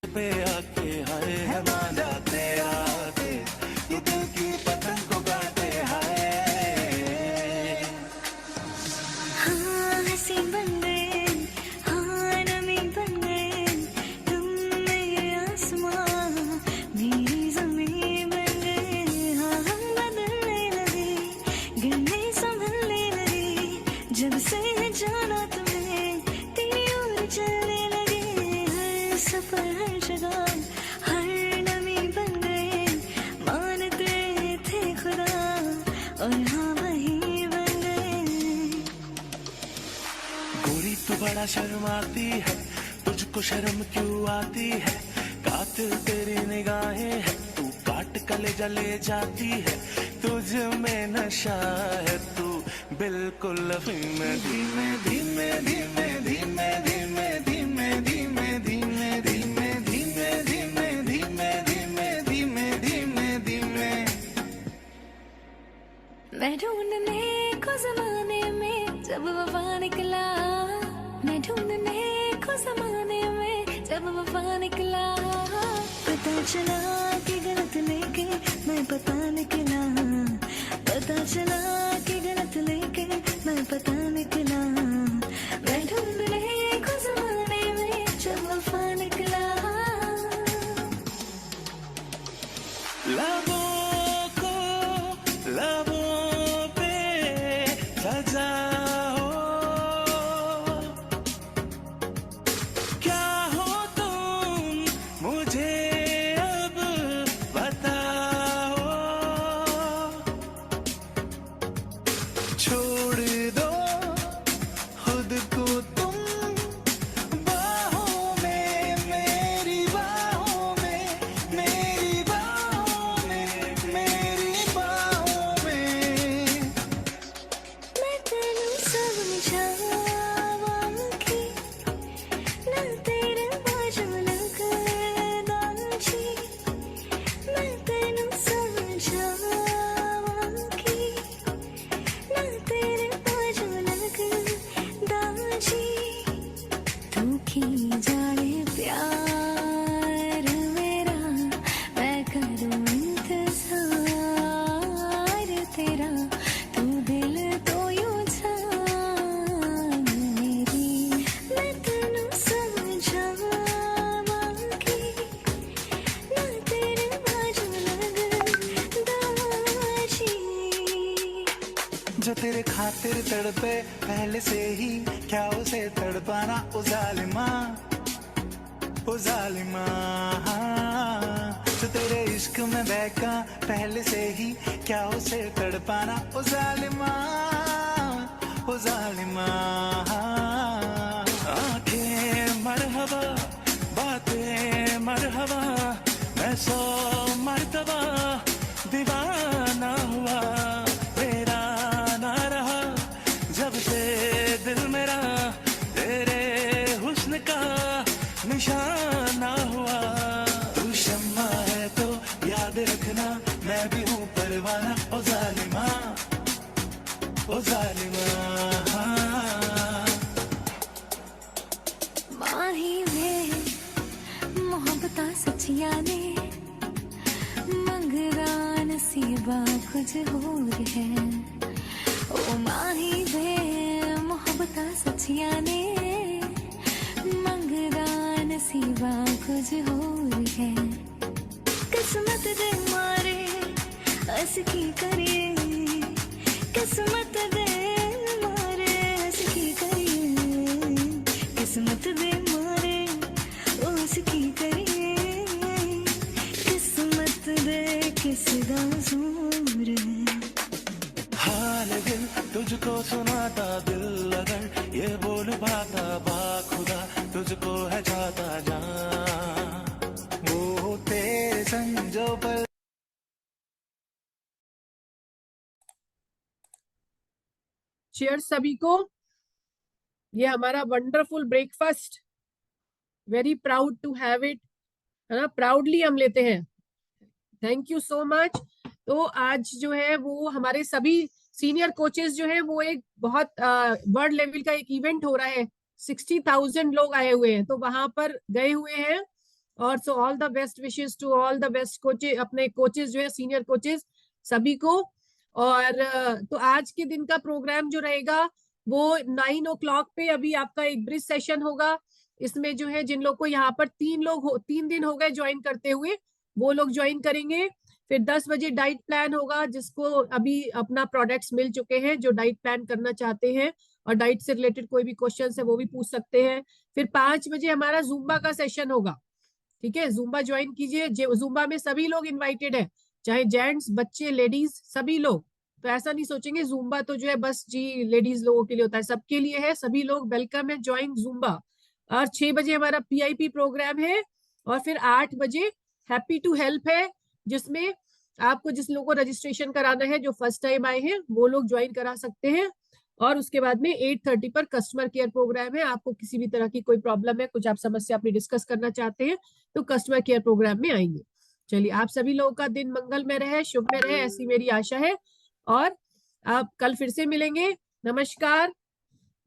पे आके हाय है माना तेरा के ये दिल की पतंग को काटे हाय। हाँ हंसी बन गए, हाँ नमी बन गए, तुम मेरे आसमां मेरी ज़मीं बन गए। हाँ हम बदलने लगे, गिरने संभलने लगे, जब से जाना तुम्हें तेरी ओर चलने लगे। हर सफर हर जगह हर नमी बन गए, मानते थे खुदा और हाँ वही बन गए। गोरी तू बड़ा शर्माती है, तुझको शर्म क्यों आती है, कातिल तेरी निगाहें है, तू काट कलेजा ले जाती है, तुझ में नशा है, तू बिल्कुल अफीम में। धीमे धीमे धीमे धीमे धीमे धीमे धीमे धीमे धीमे धीमे धीमे धीमे धीमे धीमे धीमे धीमे। मैं ढूंढने को जमाने में जब वफा निकला, मैं ढूंढने को जमाने में जब वफा निकला, पता चला कि गलत लेके मैं पता निकला, पता चला कि गलत लेके मैं पता निकला। मैं ढूंढने को जमाने में जब वफा निकला। लबों को लबों पे सजाओ, क्या हो तुम मुझे अब बताओ, छोड़ दो खुद को तुम बाहों में, मेरी बाहों में, मेरी बाहों में, मेरी बाहों में। मैं तेनू समझावां कि ना तेरे बाजू लगदा जी, मैं तेनू समझावां कि ना तेरे बाजू लगदा जी। तू की जाने प्यार मेरा, मैं करूं इंतजार तेरा, तू दिल तो यूं जान मेरी। मैं तेनू समझावां कि ना तेरे बाजू लगदा जी। जो तेरे खातिर तड़पे पहले से ही, क्या उसे तड़पाना ओ जालिमा, ओ जालिमा। जो तेरे इश्क में बहका पहले से ही, क्या उसे तड़पाना ओ जालिमा, ओ जालिमा। आंखें मरहबा बातें मरहबा, मैं 100 मर्तबा दीवाना हुआ, तेरा ना रहा जब से दिल मेरा, तेरे हुस्न का निशाना हुआ। तू शम्मा है तो याद रखना, मैं भी हूँ परवाना ओ जालिमा, ओ जालिमा। माही में मोहब्बतां सच्चियां ने, मंगदा नसीबा कुछ होर है। ओ माही वे मोहब्बतां सच्चियां ने, मंगदा नसीबा कुछ होर है। किस्मत दे मारे अस की करिए, किस्मत दे किसदा ज़ोर है। हाल दिल तुझको सुनाता दिल अगर ये बोल पाता बाखुदा तुझको है चाहता जान वो तेरे संग जो पल। चीयर्स सभी को। ये हमारा wonderful breakfast, very proud to have it, है ना, प्राउडली हम लेते हैं। Thank you so much. तो आज जो है वो हमारे सभी सीनियर कोचेस जो है वो एक बहुत वर्ल्ड लेवल का एक इवेंट हो रहा है, 60,000 लोग आए हुए हैं, तो वहां पर गए हुए हैं। और so all the best wishes to all the best coaches, अपने कोचेस जो है सीनियर कोचेस सभी को। और तो आज के दिन का प्रोग्राम जो रहेगा वो 9 o'clock पे अभी आपका एक ब्रिज सेशन होगा। इसमें जो है जिन लोग को यहाँ पर 3 दिन हो गए ज्वाइन करते हुए, वो लोग ज्वाइन करेंगे। फिर 10 बजे डाइट प्लान होगा, जिसको अभी अपना प्रोडक्ट्स मिल चुके हैं, जो डाइट प्लान करना चाहते हैं और डाइट से रिलेटेड कोई भी क्वेश्चन है वो भी पूछ सकते हैं। फिर 5 बजे हमारा जुम्बा का सेशन होगा, ठीक है, जुम्बा ज्वाइन कीजिए। जुम्बा में सभी लोग इन्वाइटेड है, चाहे जेंट्स, बच्चे, लेडीज, सभी लोग। तो ऐसा नहीं सोचेंगे जुम्बा तो जो है बस जी लेडीज लोगों के लिए होता है, सबके लिए है, सभी लोग वेलकम है, ज्वाइन जुम्बा। और 6 बजे हमारा PIP प्रोग्राम है। और फिर 8 बजे हैप्पी टू हेल्प है, जिसमें आपको जिस लोगों को रजिस्ट्रेशन कराना है, जो फर्स्ट टाइम आए हैं वो लोग ज्वाइन करा सकते हैं। और उसके बाद में 8:30 पर कस्टमर केयर प्रोग्राम है। आपको किसी भी तरह की कोई प्रॉब्लम है, कुछ आप समस्या अपनी डिस्कस करना चाहते हैं, तो कस्टमर केयर प्रोग्राम में आएंगे। चलिए, आप सभी लोगों का दिन मंगलमय रहे, शुभ में रहे, ऐसी मेरी आशा है। और आप कल फिर से मिलेंगे। नमस्कार,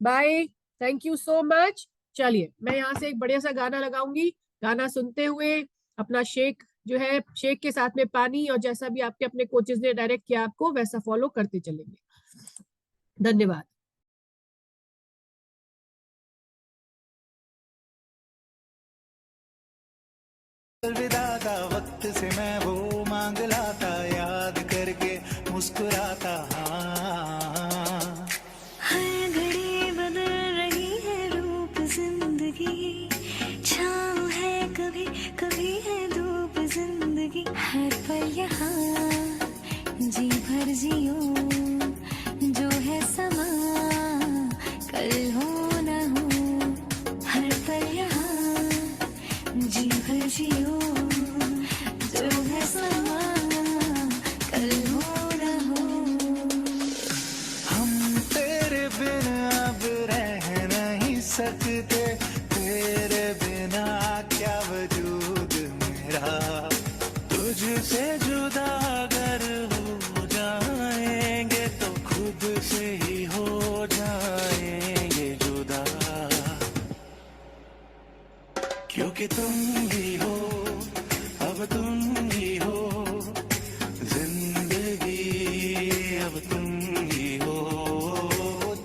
bye, thank you so much. चलिए, मैं यहाँ से एक बढ़िया सा गाना लगाऊंगी, गाना सुनते हुए अपना शेक जो है, शेक के साथ में पानी, और जैसा भी आपके अपने कोचेस ने डायरेक्ट किया आपको वैसा फॉलो करते चलेंगे। धन्यवाद। अलविदा का वक्त से मैं वो मांग लाता, याद करके मुस्कुराता। हाँ, हर घड़ी बदल रही है रूप जिंदगी, छाँव है कभी कभी है धूप जिंदगी। हर पल यहाँ जी भर जियो, जो है समा कल हो न हो। हर पल यहाँ जी भर जियो, जो है समा कल हो न हो। हम तेरे बिना अब रह नहीं सकते, तेरे बिना क्या वजूद मेरा। तुझसे जुदा अगर हो जाएंगे तो खुद से ही हो जाएंगे जुदा, क्योंकि तुम ही हो, अब तुम ही हो जिंदगी, अब तुम ही हो।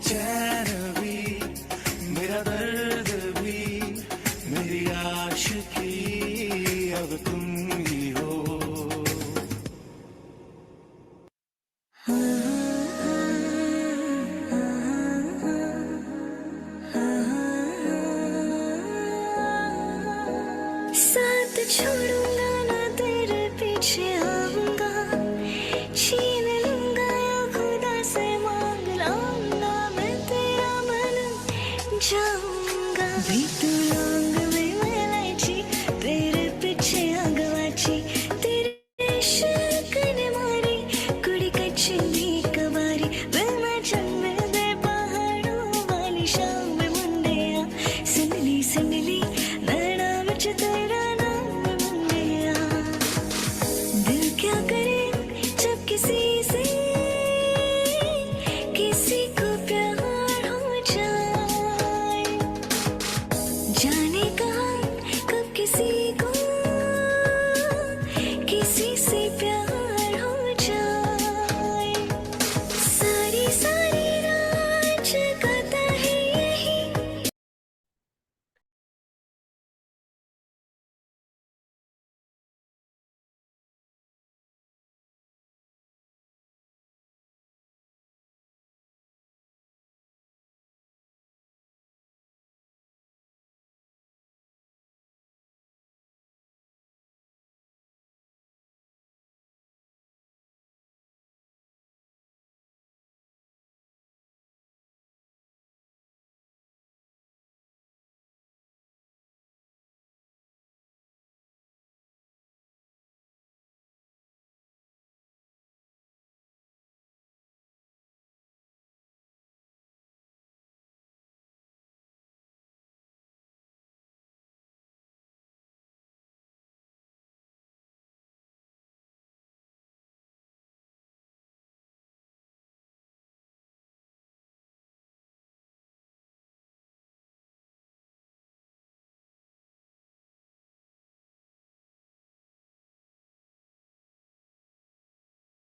चैन भी, मेरा दर्द भी, मेरी आशिकी, अब तुम ही